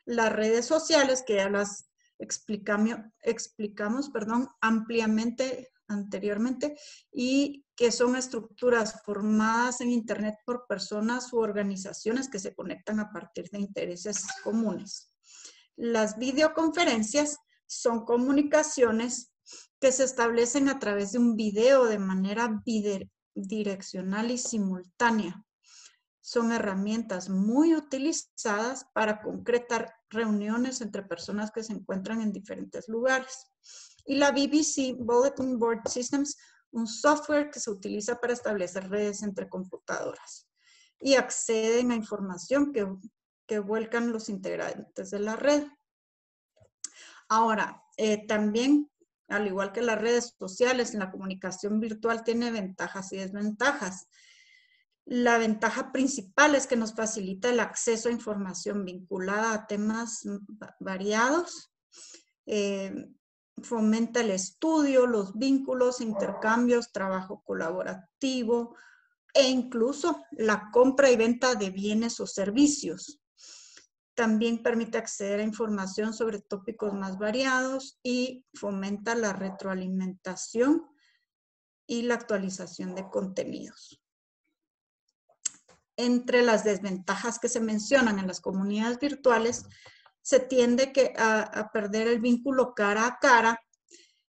Las redes sociales, que ya las explicamos ampliamente anteriormente, y que son estructuras formadas en Internet por personas u organizaciones que se conectan a partir de intereses comunes. Las videoconferencias son comunicaciones que se establecen a través de un video de manera bidireccional y simultánea. Son herramientas muy utilizadas para concretar reuniones entre personas que se encuentran en diferentes lugares. Y la BBC, Bulletin Board Systems, un software que se utiliza para establecer redes entre computadoras y acceden a información que vuelcan los integrantes de la red. Ahora, también, al igual que las redes sociales, la comunicación virtual tiene ventajas y desventajas. La ventaja principal es que nos facilita el acceso a información vinculada a temas variados, fomenta el estudio, los vínculos, intercambios, trabajo colaborativo e incluso la compra y venta de bienes o servicios. También permite acceder a información sobre tópicos más variados y fomenta la retroalimentación y la actualización de contenidos. Entre las desventajas que se mencionan en las comunidades virtuales, se tiende a perder el vínculo cara a cara.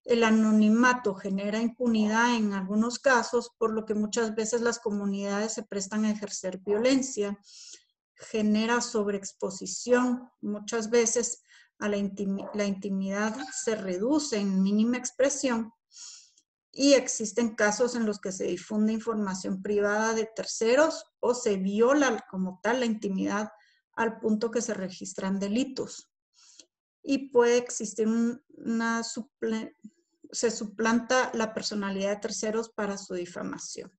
El anonimato genera impunidad en algunos casos, por lo que muchas veces las comunidades se prestan a ejercer violencia. Genera sobreexposición. Muchas veces la intimidad se reduce en mínima expresión. Y existen casos en los que se difunde información privada de terceros o se viola como tal la intimidad al punto que se registran delitos. Y puede existir se suplanta la personalidad de terceros para su difamación.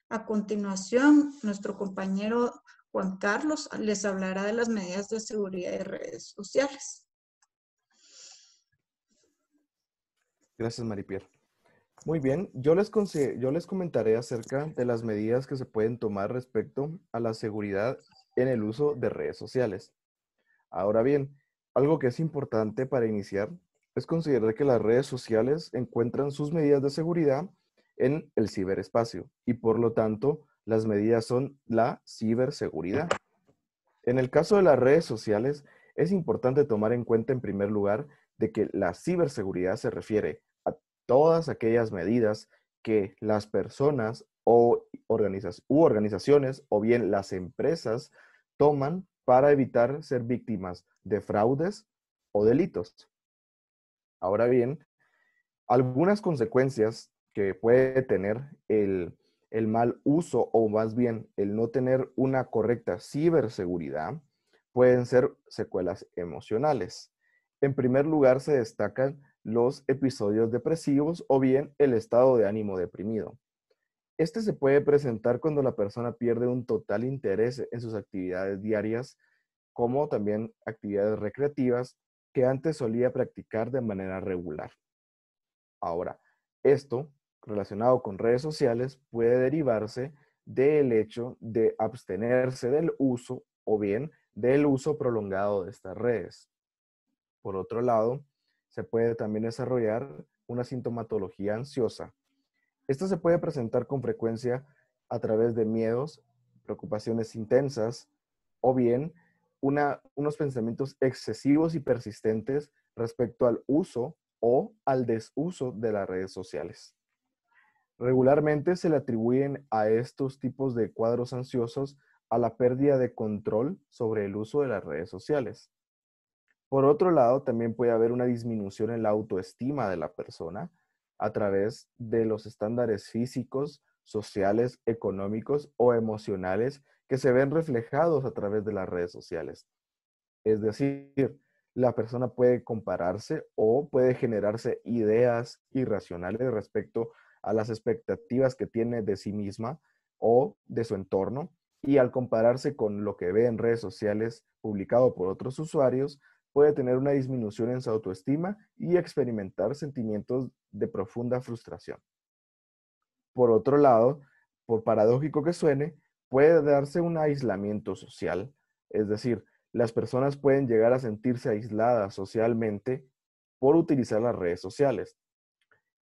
A continuación, nuestro compañero Juan Carlos les hablará de las medidas de seguridad de redes sociales. Gracias, Maripierre. Muy bien, yo les comentaré acerca de las medidas que se pueden tomar respecto a la seguridad en el uso de redes sociales. Ahora bien, algo que es importante para iniciar es considerar que las redes sociales encuentran sus medidas de seguridad en el ciberespacio y por lo tanto las medidas son la ciberseguridad. En el caso de las redes sociales, es importante tomar en cuenta en primer lugar de que la ciberseguridad se refiere a todas aquellas medidas que las personas u organizaciones o bien las empresas toman para evitar ser víctimas de fraudes o delitos. Ahora bien, algunas consecuencias que puede tener el mal uso o más bien el no tener una correcta ciberseguridad pueden ser secuelas emocionales. En primer lugar se destacan los episodios depresivos o bien el estado de ánimo deprimido. Este se puede presentar cuando la persona pierde un total interés en sus actividades diarias, como también actividades recreativas que antes solía practicar de manera regular. Ahora, esto relacionado con redes sociales puede derivarse del hecho de abstenerse del uso o bien del uso prolongado de estas redes. Por otro lado, se puede también desarrollar una sintomatología ansiosa. Esta se puede presentar con frecuencia a través de miedos, preocupaciones intensas o bien unos pensamientos excesivos y persistentes respecto al uso o al desuso de las redes sociales. Regularmente se le atribuyen a estos tipos de cuadros ansiosos a la pérdida de control sobre el uso de las redes sociales. Por otro lado, también puede haber una disminución en la autoestima de la persona a través de los estándares físicos, sociales, económicos o emocionales que se ven reflejados a través de las redes sociales. Es decir, la persona puede compararse o puede generarse ideas irracionales respecto a las expectativas que tiene de sí misma o de su entorno, y al compararse con lo que ve en redes sociales publicado por otros usuarios, puede tener una disminución en su autoestima y experimentar sentimientos de profunda frustración. Por otro lado, por paradójico que suene, puede darse un aislamiento social, es decir, las personas pueden llegar a sentirse aisladas socialmente por utilizar las redes sociales.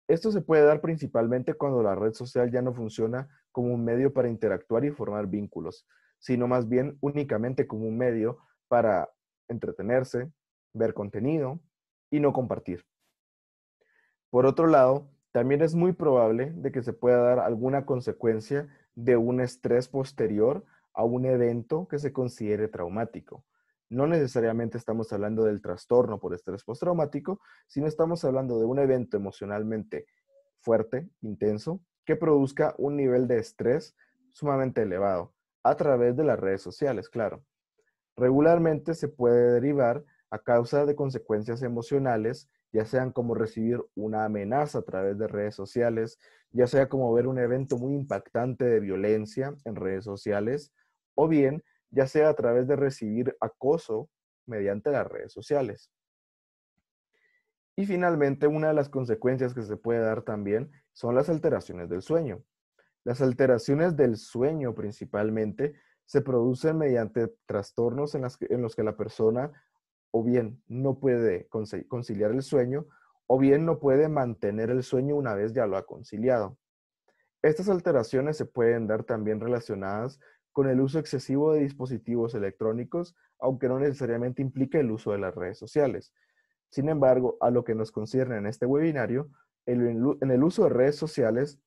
Esto se puede dar principalmente cuando la red social ya no funciona como un medio para interactuar y formar vínculos, sino más bien únicamente como un medio para entretenerse, ver contenido y no compartir. Por otro lado, también es muy probable de que se pueda dar alguna consecuencia de un estrés posterior a un evento que se considere traumático. No necesariamente estamos hablando del trastorno por estrés postraumático, sino estamos hablando de un evento emocionalmente fuerte, intenso, que produzca un nivel de estrés sumamente elevado a través de las redes sociales, claro. Regularmente se puede derivar a causa de consecuencias emocionales, ya sean como recibir una amenaza a través de redes sociales, ya sea como ver un evento muy impactante de violencia en redes sociales, o bien ya sea a través de recibir acoso mediante las redes sociales. Y finalmente, una de las consecuencias que se puede dar también son las alteraciones del sueño. Las alteraciones del sueño principalmente se producen mediante trastornos en los que la persona o bien no puede conciliar el sueño o bien no puede mantener el sueño una vez ya lo ha conciliado. Estas alteraciones se pueden dar también relacionadas con el uso excesivo de dispositivos electrónicos, aunque no necesariamente implique el uso de las redes sociales. Sin embargo, a lo que nos concierne en este webinario, en el uso de redes sociales,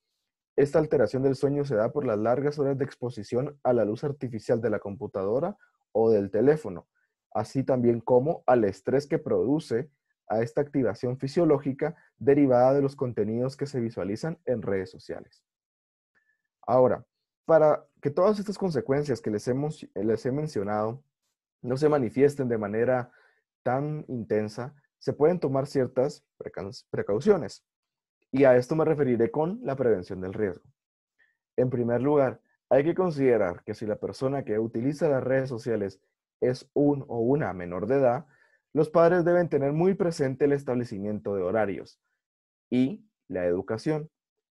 esta alteración del sueño se da por las largas horas de exposición a la luz artificial de la computadora o del teléfono, así también como al estrés que produce a esta activación fisiológica derivada de los contenidos que se visualizan en redes sociales. Ahora, para que todas estas consecuencias que les he mencionado no se manifiesten de manera tan intensa, se pueden tomar ciertas precauciones. Y a esto me referiré con la prevención del riesgo. En primer lugar, hay que considerar que si la persona que utiliza las redes sociales es un o una menor de edad, los padres deben tener muy presente el establecimiento de horarios y la educación.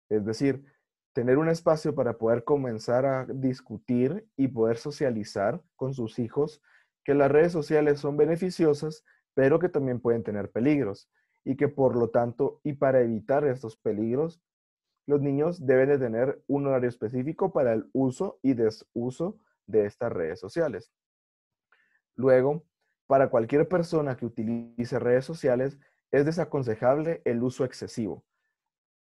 Es decir, tener un espacio para poder comenzar a discutir y poder socializar con sus hijos que las redes sociales son beneficiosas, pero que también pueden tener peligros y que por lo tanto, y para evitar estos peligros, los niños deben de tener un horario específico para el uso y desuso de estas redes sociales. Luego, para cualquier persona que utilice redes sociales, es desaconsejable el uso excesivo.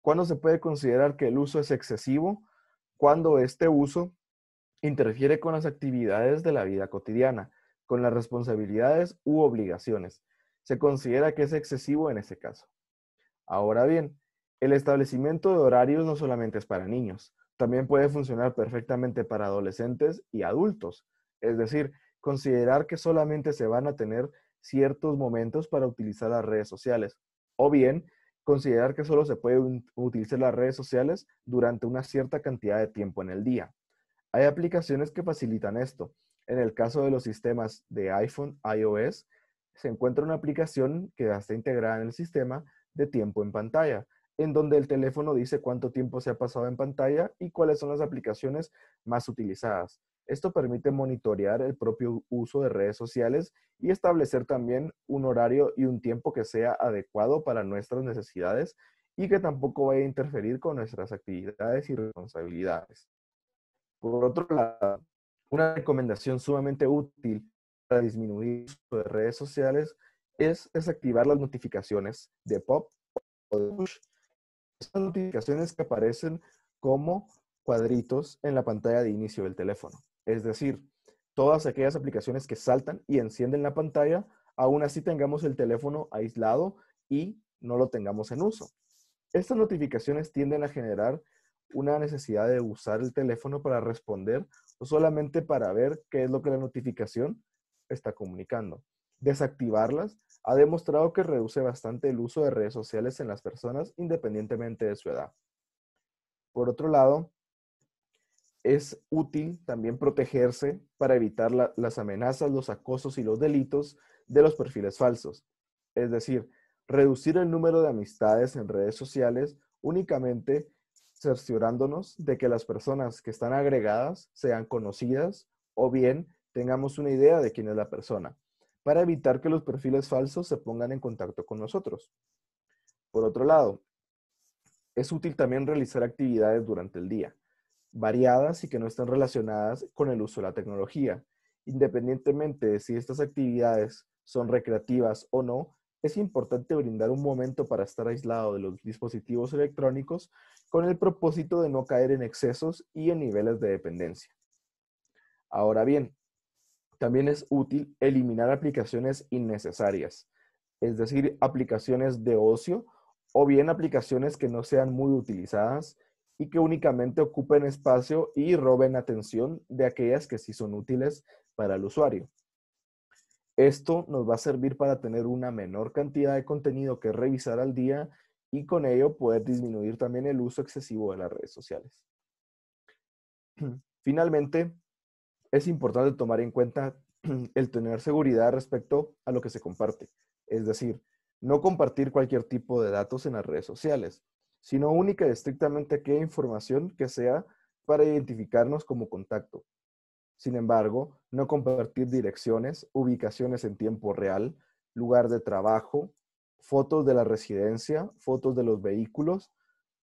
¿Cuándo se puede considerar que el uso es excesivo? Cuando este uso interfiere con las actividades de la vida cotidiana, con las responsabilidades u obligaciones. Se considera que es excesivo en ese caso. Ahora bien, el establecimiento de horarios no solamente es para niños, también puede funcionar perfectamente para adolescentes y adultos. Es decir, considerar que solamente se van a tener ciertos momentos para utilizar las redes sociales. O bien, considerar que solo se puede utilizar las redes sociales durante una cierta cantidad de tiempo en el día. Hay aplicaciones que facilitan esto. En el caso de los sistemas de iPhone, iOS, se encuentra una aplicación que está integrada en el sistema de tiempo en pantalla, en donde el teléfono dice cuánto tiempo se ha pasado en pantalla y cuáles son las aplicaciones más utilizadas. Esto permite monitorear el propio uso de redes sociales y establecer también un horario y un tiempo que sea adecuado para nuestras necesidades y que tampoco vaya a interferir con nuestras actividades y responsabilidades. Por otro lado, una recomendación sumamente útil para disminuir el uso de redes sociales es desactivar las notificaciones de pop o de push. Estas notificaciones que aparecen como cuadritos en la pantalla de inicio del teléfono. Es decir, todas aquellas aplicaciones que saltan y encienden la pantalla, aún así tengamos el teléfono aislado y no lo tengamos en uso. Estas notificaciones tienden a generar una necesidad de usar el teléfono para responder o solamente para ver qué es lo que la notificación está comunicando. Desactivarlas ha demostrado que reduce bastante el uso de redes sociales en las personas independientemente de su edad. Por otro lado, es útil también protegerse para evitar las amenazas, los acosos y los delitos de los perfiles falsos. Es decir, reducir el número de amistades en redes sociales únicamente cerciorándonos de que las personas que están agregadas sean conocidas o bien tengamos una idea de quién es la persona, para evitar que los perfiles falsos se pongan en contacto con nosotros. Por otro lado, es útil también realizar actividades durante el día, variadas y que no estén relacionadas con el uso de la tecnología. Independientemente de si estas actividades son recreativas o no, es importante brindar un momento para estar aislado de los dispositivos electrónicos con el propósito de no caer en excesos y en niveles de dependencia. Ahora bien, también es útil eliminar aplicaciones innecesarias, es decir, aplicaciones de ocio o bien aplicaciones que no sean muy utilizadas y que únicamente ocupen espacio y roben atención de aquellas que sí son útiles para el usuario. Esto nos va a servir para tener una menor cantidad de contenido que revisar al día y con ello poder disminuir también el uso excesivo de las redes sociales. Finalmente, es importante tomar en cuenta el tener seguridad respecto a lo que se comparte. Es decir, no compartir cualquier tipo de datos en las redes sociales, sino única y estrictamente aquella información que sea para identificarnos como contacto. Sin embargo, no compartir direcciones, ubicaciones en tiempo real, lugar de trabajo, fotos de la residencia, fotos de los vehículos,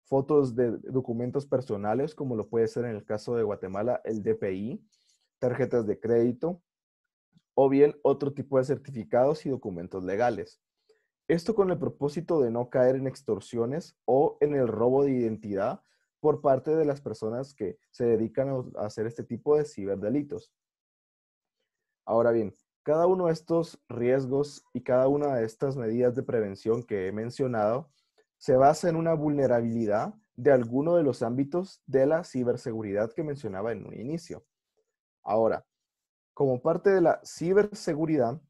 fotos de documentos personales, como lo puede ser en el caso de Guatemala, el DPI, tarjetas de crédito, o bien otro tipo de certificados y documentos legales. Esto con el propósito de no caer en extorsiones o en el robo de identidad por parte de las personas que se dedican a hacer este tipo de ciberdelitos. Ahora bien, cada uno de estos riesgos y cada una de estas medidas de prevención que he mencionado se basa en una vulnerabilidad de alguno de los ámbitos de la ciberseguridad que mencionaba en un inicio. Ahora, como parte de la ciberseguridad,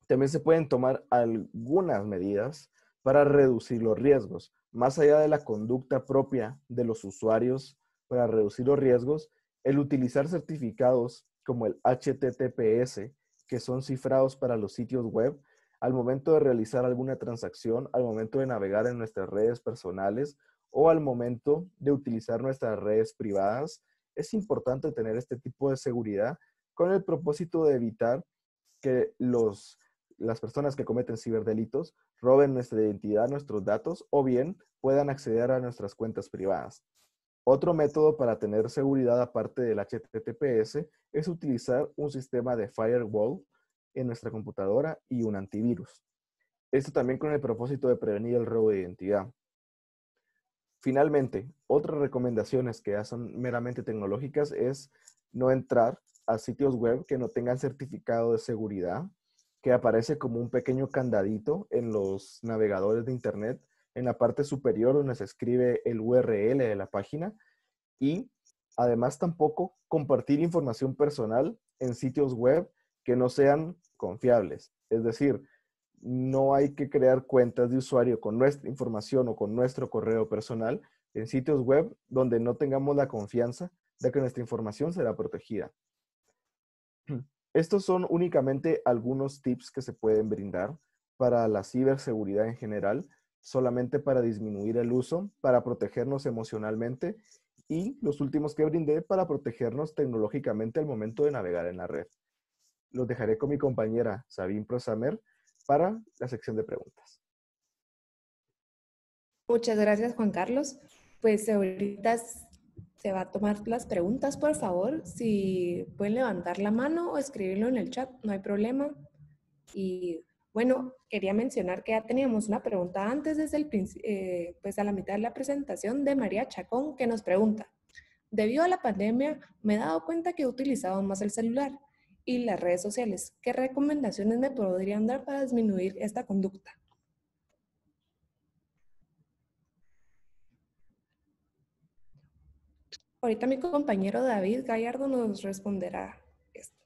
también se pueden tomar algunas medidas para reducir los riesgos. Más allá de la conducta propia de los usuarios para reducir los riesgos, el utilizar certificados como el HTTPS, que son cifrados para los sitios web, al momento de realizar alguna transacción, al momento de navegar en nuestras redes personales o al momento de utilizar nuestras redes privadas, es importante tener este tipo de seguridad con el propósito de evitar que las personas que cometen ciberdelitos roben nuestra identidad, nuestros datos o bien puedan acceder a nuestras cuentas privadas. Otro método para tener seguridad aparte del HTTPS es utilizar un sistema de firewall en nuestra computadora y un antivirus. Esto también con el propósito de prevenir el robo de identidad. Finalmente, otras recomendaciones que ya son meramente tecnológicas es no entrar a sitios web que no tengan certificado de seguridad, que aparece como un pequeño candadito en los navegadores de internet, en la parte superior donde se escribe el URL de la página, y además tampoco compartir información personal en sitios web que no sean confiables. Es decir, no hay que crear cuentas de usuario con nuestra información o con nuestro correo personal en sitios web donde no tengamos la confianza de que nuestra información será protegida. Estos son únicamente algunos tips que se pueden brindar para la ciberseguridad en general, solamente para disminuir el uso, para protegernos emocionalmente y los últimos que brindé para protegernos tecnológicamente al momento de navegar en la red. Los dejaré con mi compañera Sabine Prosamer para la sección de preguntas. Muchas gracias, Juan Carlos. Pues ahorita se va a tomar las preguntas, por favor. Si pueden levantar la mano o escribirlo en el chat, no hay problema. Y bueno, quería mencionar que ya teníamos una pregunta antes, pues a la mitad de la presentación, de María Chacón, que nos pregunta: debido a la pandemia, me he dado cuenta que he utilizado más el celular y las redes sociales. ¿Qué recomendaciones me podrían dar para disminuir esta conducta? Ahorita mi compañero David Gallardo nos responderá esto.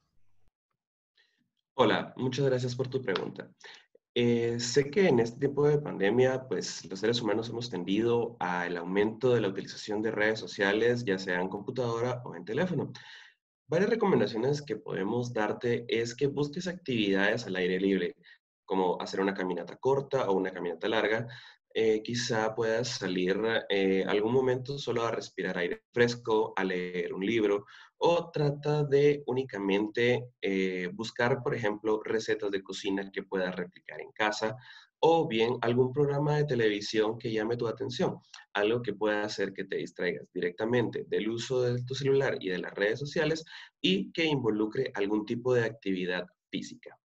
Hola, muchas gracias por tu pregunta. Sé que en este tiempo de pandemia, pues los seres humanos hemos tendido al aumento de la utilización de redes sociales, ya sea en computadora o en teléfono. Varias recomendaciones que podemos darte es que busques actividades al aire libre, como hacer una caminata corta o una caminata larga. Quizá puedas salir algún momento solo a respirar aire fresco, a leer un libro, o trata de únicamente buscar, por ejemplo, recetas de cocina que puedas replicar en casa, o bien algún programa de televisión que llame tu atención, algo que pueda hacer que te distraigas directamente del uso de tu celular y de las redes sociales y que involucre algún tipo de actividad física.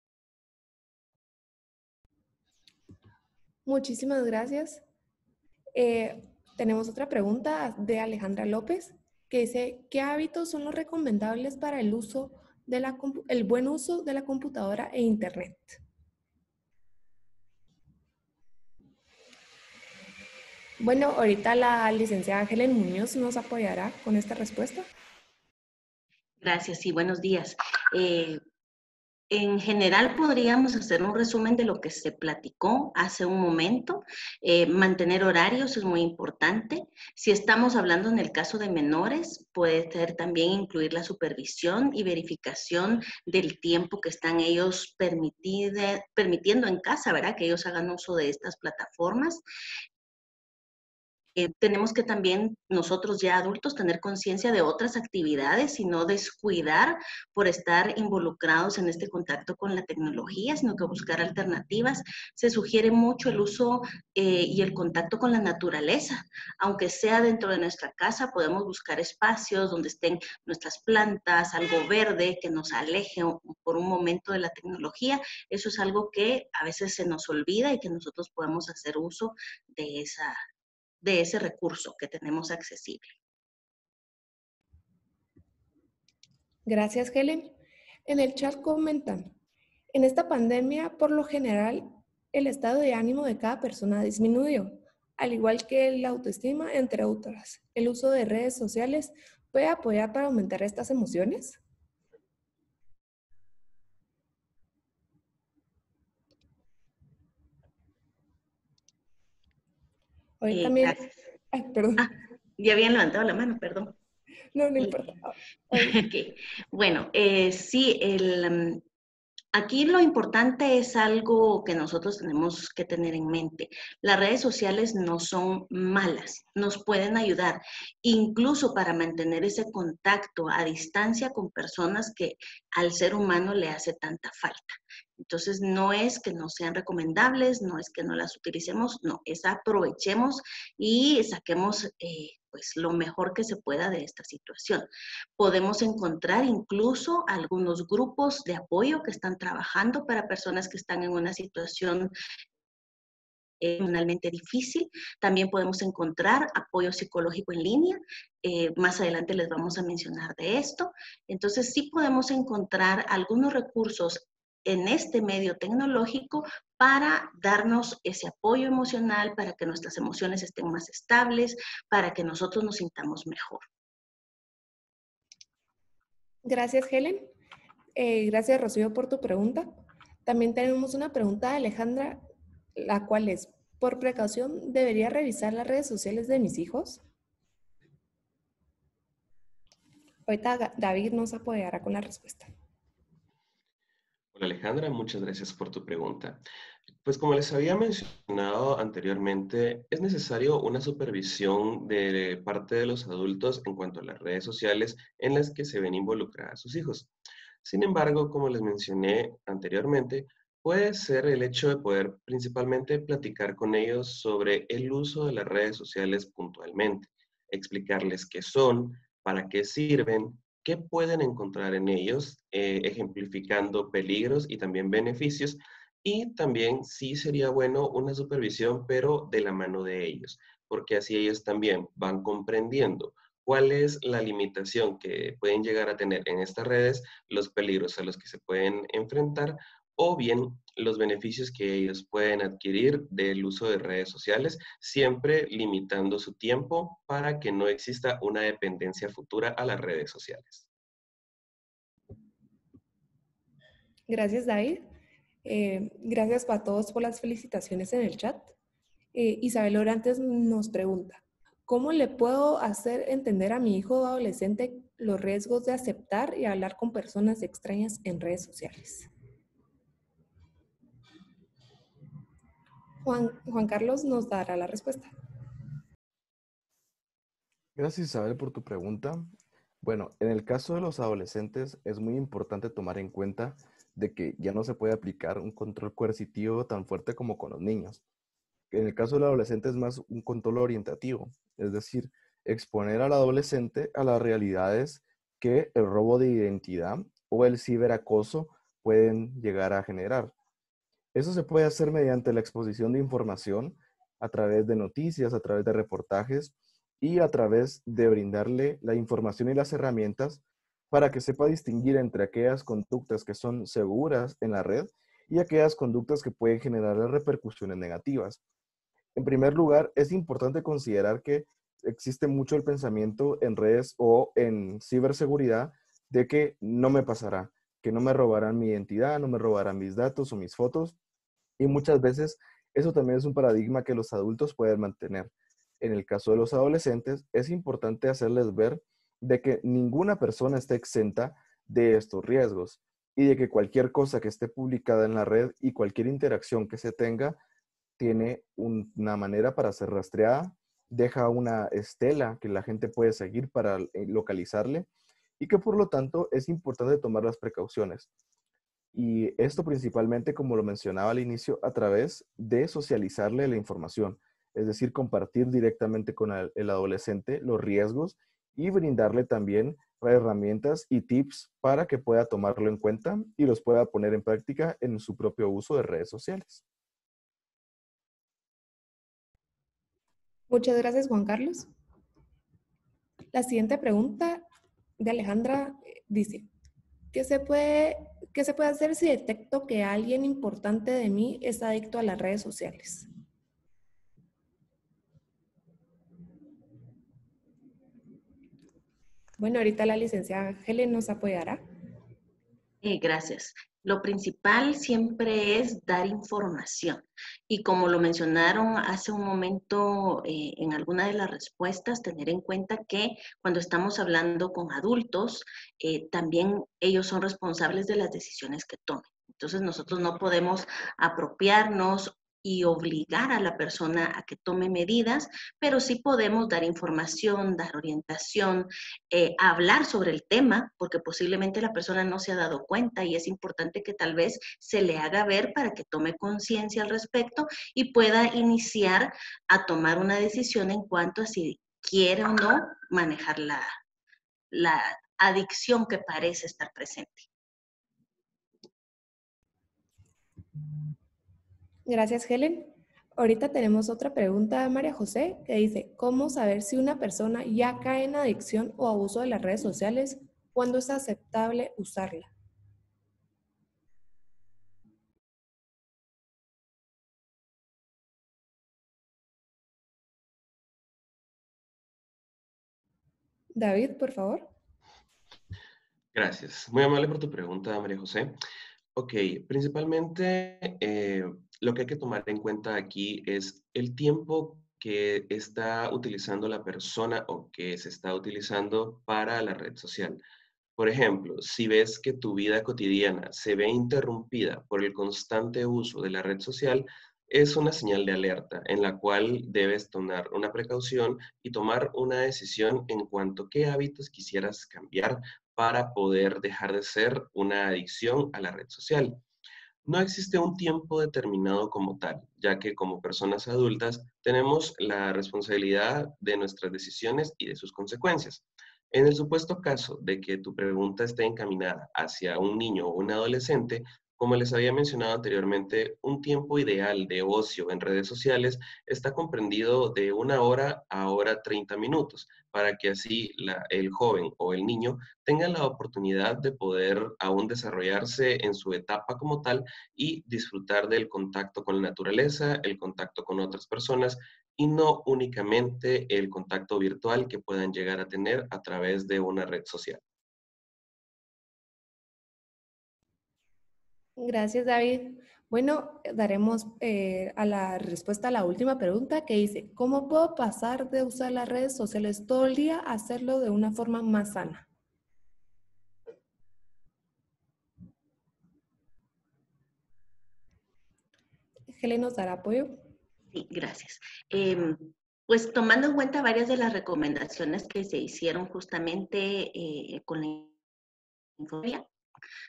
Muchísimas gracias. Tenemos otra pregunta de Alejandra López, que dice: ¿qué hábitos son los recomendables para el buen uso de la computadora e internet? Bueno, ahorita la licenciada Helen Muñoz nos apoyará con esta respuesta. Gracias y buenos días. En general podríamos hacer un resumen de lo que se platicó hace un momento. Mantener horarios es muy importante. Si estamos hablando en el caso de menores, puede ser también incluir la supervisión y verificación del tiempo que están ellos permitiendo en casa, ¿verdad? Que ellos hagan uso de estas plataformas. Tenemos que también nosotros ya adultos tener conciencia de otras actividades y no descuidar por estar involucrados en este contacto con la tecnología, sino que buscar alternativas. Se sugiere mucho el uso y el contacto con la naturaleza. Aunque sea dentro de nuestra casa, podemos buscar espacios donde estén nuestras plantas, algo verde que nos aleje por un momento de la tecnología. Eso es algo que a veces se nos olvida y que nosotros podemos hacer uso de ese recurso que tenemos accesible. Gracias, Helen. En el chat comentan: en esta pandemia, por lo general, el estado de ánimo de cada persona disminuyó, al igual que la autoestima, entre otras. ¿El uso de redes sociales puede apoyar para aumentar estas emociones? Hoy también, Gracias. ay, perdón, Ah, ya habían levantado la mano, perdón. no importa. Hoy, Ok. Bueno, sí, aquí lo importante es algo que nosotros tenemos que tener en mente. Las redes sociales no son malas, nos pueden ayudar, incluso para mantener ese contacto a distancia con personas que al ser humano le hace tanta falta. Entonces, no es que no sean recomendables, no es que no las utilicemos, no, es aprovechemos y saquemos pues lo mejor que se pueda de esta situación. Podemos encontrar incluso algunos grupos de apoyo que están trabajando para personas que están en una situación emocionalmente difícil. También podemos encontrar apoyo psicológico en línea. Más adelante les vamos a mencionar de esto. Entonces, sí podemos encontrar algunos recursos en este medio tecnológico para darnos ese apoyo emocional, para que nuestras emociones estén más estables, para que nosotros nos sintamos mejor. gracias, Helen. Gracias, Rocío, por tu pregunta. También tenemos una pregunta de Alejandra, la cual es, por precaución, ¿debería revisar las redes sociales de mis hijos? Ahorita David nos apoyará con la respuesta. Hola Alejandra, muchas gracias por tu pregunta. Pues como les había mencionado anteriormente, es necesario una supervisión de parte de los adultos en cuanto a las redes sociales en las que se ven involucradas sus hijos. Sin embargo, como les mencioné anteriormente, puede ser el hecho de poder principalmente platicar con ellos sobre el uso de las redes sociales puntualmente, explicarles qué son, para qué sirven, qué pueden encontrar en ellos, ejemplificando peligros y también beneficios. Y también sí sería bueno una supervisión, pero de la mano de ellos, porque así ellos también van comprendiendo cuál es la limitación que pueden llegar a tener en estas redes, los peligros a los que se pueden enfrentar o bien los beneficios que ellos pueden adquirir del uso de redes sociales, siempre limitando su tiempo para que no exista una dependencia futura a las redes sociales. Gracias, David. Gracias a todos por las felicitaciones en el chat. Isabel Orantes nos pregunta, ¿cómo le puedo hacer entender a mi hijo adolescente los riesgos de aceptar y hablar con personas extrañas en redes sociales? Juan Carlos nos dará la respuesta. Gracias, Isabel, por tu pregunta. Bueno, en el caso de los adolescentes es muy importante tomar en cuenta de que ya no se puede aplicar un control coercitivo tan fuerte como con los niños. En el caso del adolescente es más un control orientativo, es decir, exponer al adolescente a las realidades que el robo de identidad o el ciberacoso pueden llegar a generar. Eso se puede hacer mediante la exposición de información a través de noticias, a través de reportajes y a través de brindarle la información y las herramientas para que sepa distinguir entre aquellas conductas que son seguras en la red y aquellas conductas que pueden generar repercusiones negativas. En primer lugar, es importante considerar que existe mucho el pensamiento en redes o en ciberseguridad de que no me pasará, que no me robarán mi identidad, no me robarán mis datos o mis fotos. Y muchas veces eso también es un paradigma que los adultos pueden mantener. En el caso de los adolescentes, es importante hacerles ver de que ninguna persona está exenta de estos riesgos y de que cualquier cosa que esté publicada en la red y cualquier interacción que se tenga tiene una manera para ser rastreada, deja una estela que la gente puede seguir para localizarle y que por lo tanto es importante tomar las precauciones. Y esto principalmente, como lo mencionaba al inicio, a través de socializarle la información, es decir, compartir directamente con el adolescente los riesgos y brindarle también herramientas y tips para que pueda tomarlo en cuenta y los pueda poner en práctica en su propio uso de redes sociales. Muchas gracias, Juan Carlos. La siguiente pregunta de Alejandra dice, ¿qué se puede hacer si detecto que alguien importante de mí es adicto a las redes sociales? Bueno, ahorita la licenciada Helen nos apoyará. Gracias. Lo principal siempre es dar información. Y como lo mencionaron hace un momento en alguna de las respuestas, tener en cuenta que cuando estamos hablando con adultos, también ellos son responsables de las decisiones que tomen. Entonces nosotros no podemos apropiarnos y obligar a la persona a que tome medidas, pero sí podemos dar información, dar orientación, hablar sobre el tema, porque posiblemente la persona no se ha dado cuenta y es importante que tal vez se le haga ver para que tome conciencia al respecto y pueda iniciar a tomar una decisión en cuanto a si quiere o no manejar la adicción que parece estar presente. Gracias, Helen. Ahorita tenemos otra pregunta de María José que dice, ¿cómo saber si una persona ya cae en adicción o abuso de las redes sociales? ¿Cuándo es aceptable usarla? David, por favor. Gracias. Muy amable por tu pregunta, María José. Ok, principalmente lo que hay que tomar en cuenta aquí es el tiempo que está utilizando la persona o que se está utilizando para la red social. Por ejemplo, si ves que tu vida cotidiana se ve interrumpida por el constante uso de la red social, es una señal de alerta en la cual debes tomar una precaución y tomar una decisión en cuanto a qué hábitos quisieras cambiar para poder dejar de ser una adicción a la red social. No existe un tiempo determinado como tal, ya que como personas adultas tenemos la responsabilidad de nuestras decisiones y de sus consecuencias. En el supuesto caso de que tu pregunta esté encaminada hacia un niño o un adolescente, como les había mencionado anteriormente, un tiempo ideal de ocio en redes sociales está comprendido de 1 hora a hora 30 minutos, para que así el joven o el niño tengan la oportunidad de poder aún desarrollarse en su etapa como tal y disfrutar del contacto con la naturaleza, el contacto con otras personas y no únicamente el contacto virtual que puedan llegar a tener a través de una red social. Gracias, David. Bueno, daremos a la respuesta a la última pregunta que dice, ¿cómo puedo pasar de usar las redes sociales todo el día a hacerlo de una forma más sana? Helen nos dará apoyo. Sí, gracias. Pues tomando en cuenta varias de las recomendaciones que se hicieron justamente con la infografía,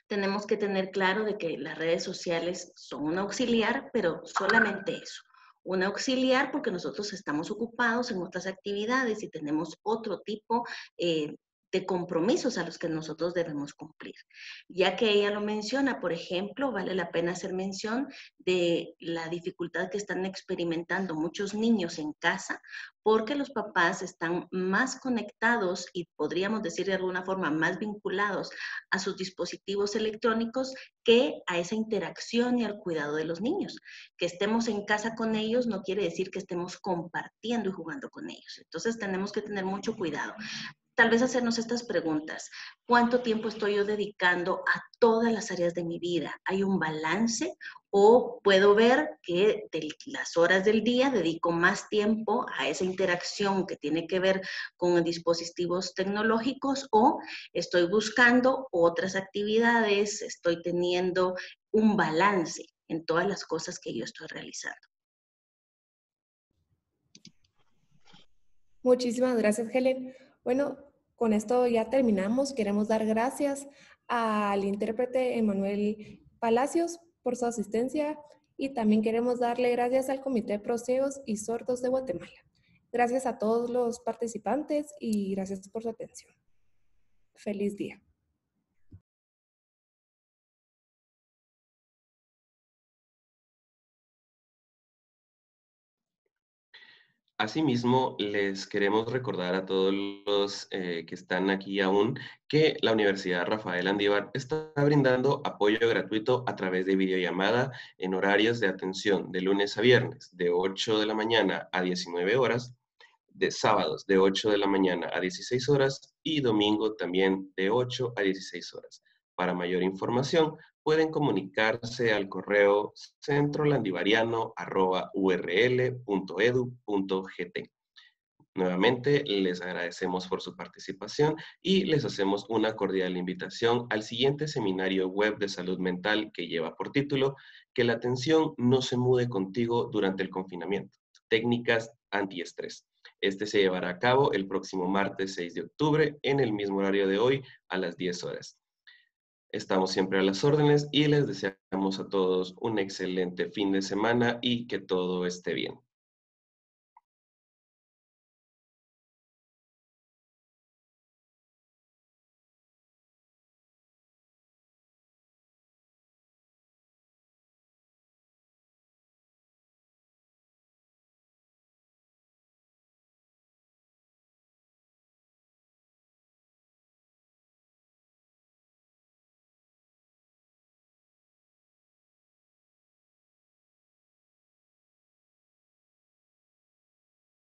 tenemos que tener claro de que las redes sociales son un auxiliar, pero solamente eso. Un auxiliar porque nosotros estamos ocupados en otras actividades y tenemos otro tipo de compromisos a los que nosotros debemos cumplir. Ya que ella lo menciona, por ejemplo, vale la pena hacer mención de la dificultad que están experimentando muchos niños en casa porque los papás están más conectados y podríamos decir de alguna forma más vinculados a sus dispositivos electrónicos que a esa interacción y al cuidado de los niños. Que estemos en casa con ellos no quiere decir que estemos compartiendo y jugando con ellos. Entonces tenemos que tener mucho cuidado. Tal vez hacernos estas preguntas. ¿Cuánto tiempo estoy yo dedicando a todas las áreas de mi vida? ¿Hay un balance? ¿O puedo ver que de las horas del día dedico más tiempo a esa interacción que tiene que ver con dispositivos tecnológicos? ¿O estoy buscando otras actividades? ¿Estoy teniendo un balance en todas las cosas que yo estoy realizando? Muchísimas gracias, Helen. Bueno, con esto ya terminamos. Queremos dar gracias al intérprete Emanuel Palacios por su asistencia y también queremos darle gracias al Comité Pro Ciegos y Sordos de Guatemala. Gracias a todos los participantes y gracias por su atención. Feliz día. Asimismo, les queremos recordar a todos los que están aquí aún que la Universidad Rafael Andívar está brindando apoyo gratuito a través de videollamada en horarios de atención de lunes a viernes, de 8 de la mañana a 19 horas, de sábados de 8 de la mañana a 16 horas y domingo también de 8 a 16 horas. Para mayor información, pueden comunicarse al correo centrolandivariano@url.edu.gt. Nuevamente, les agradecemos por su participación y les hacemos una cordial invitación al siguiente seminario web de salud mental que lleva por título "Que la atención no se mude contigo durante el confinamiento. Técnicas antiestrés". Este se llevará a cabo el próximo martes 6 de octubre en el mismo horario de hoy a las 10 horas. Estamos siempre a las órdenes y les deseamos a todos un excelente fin de semana y que todo esté bien.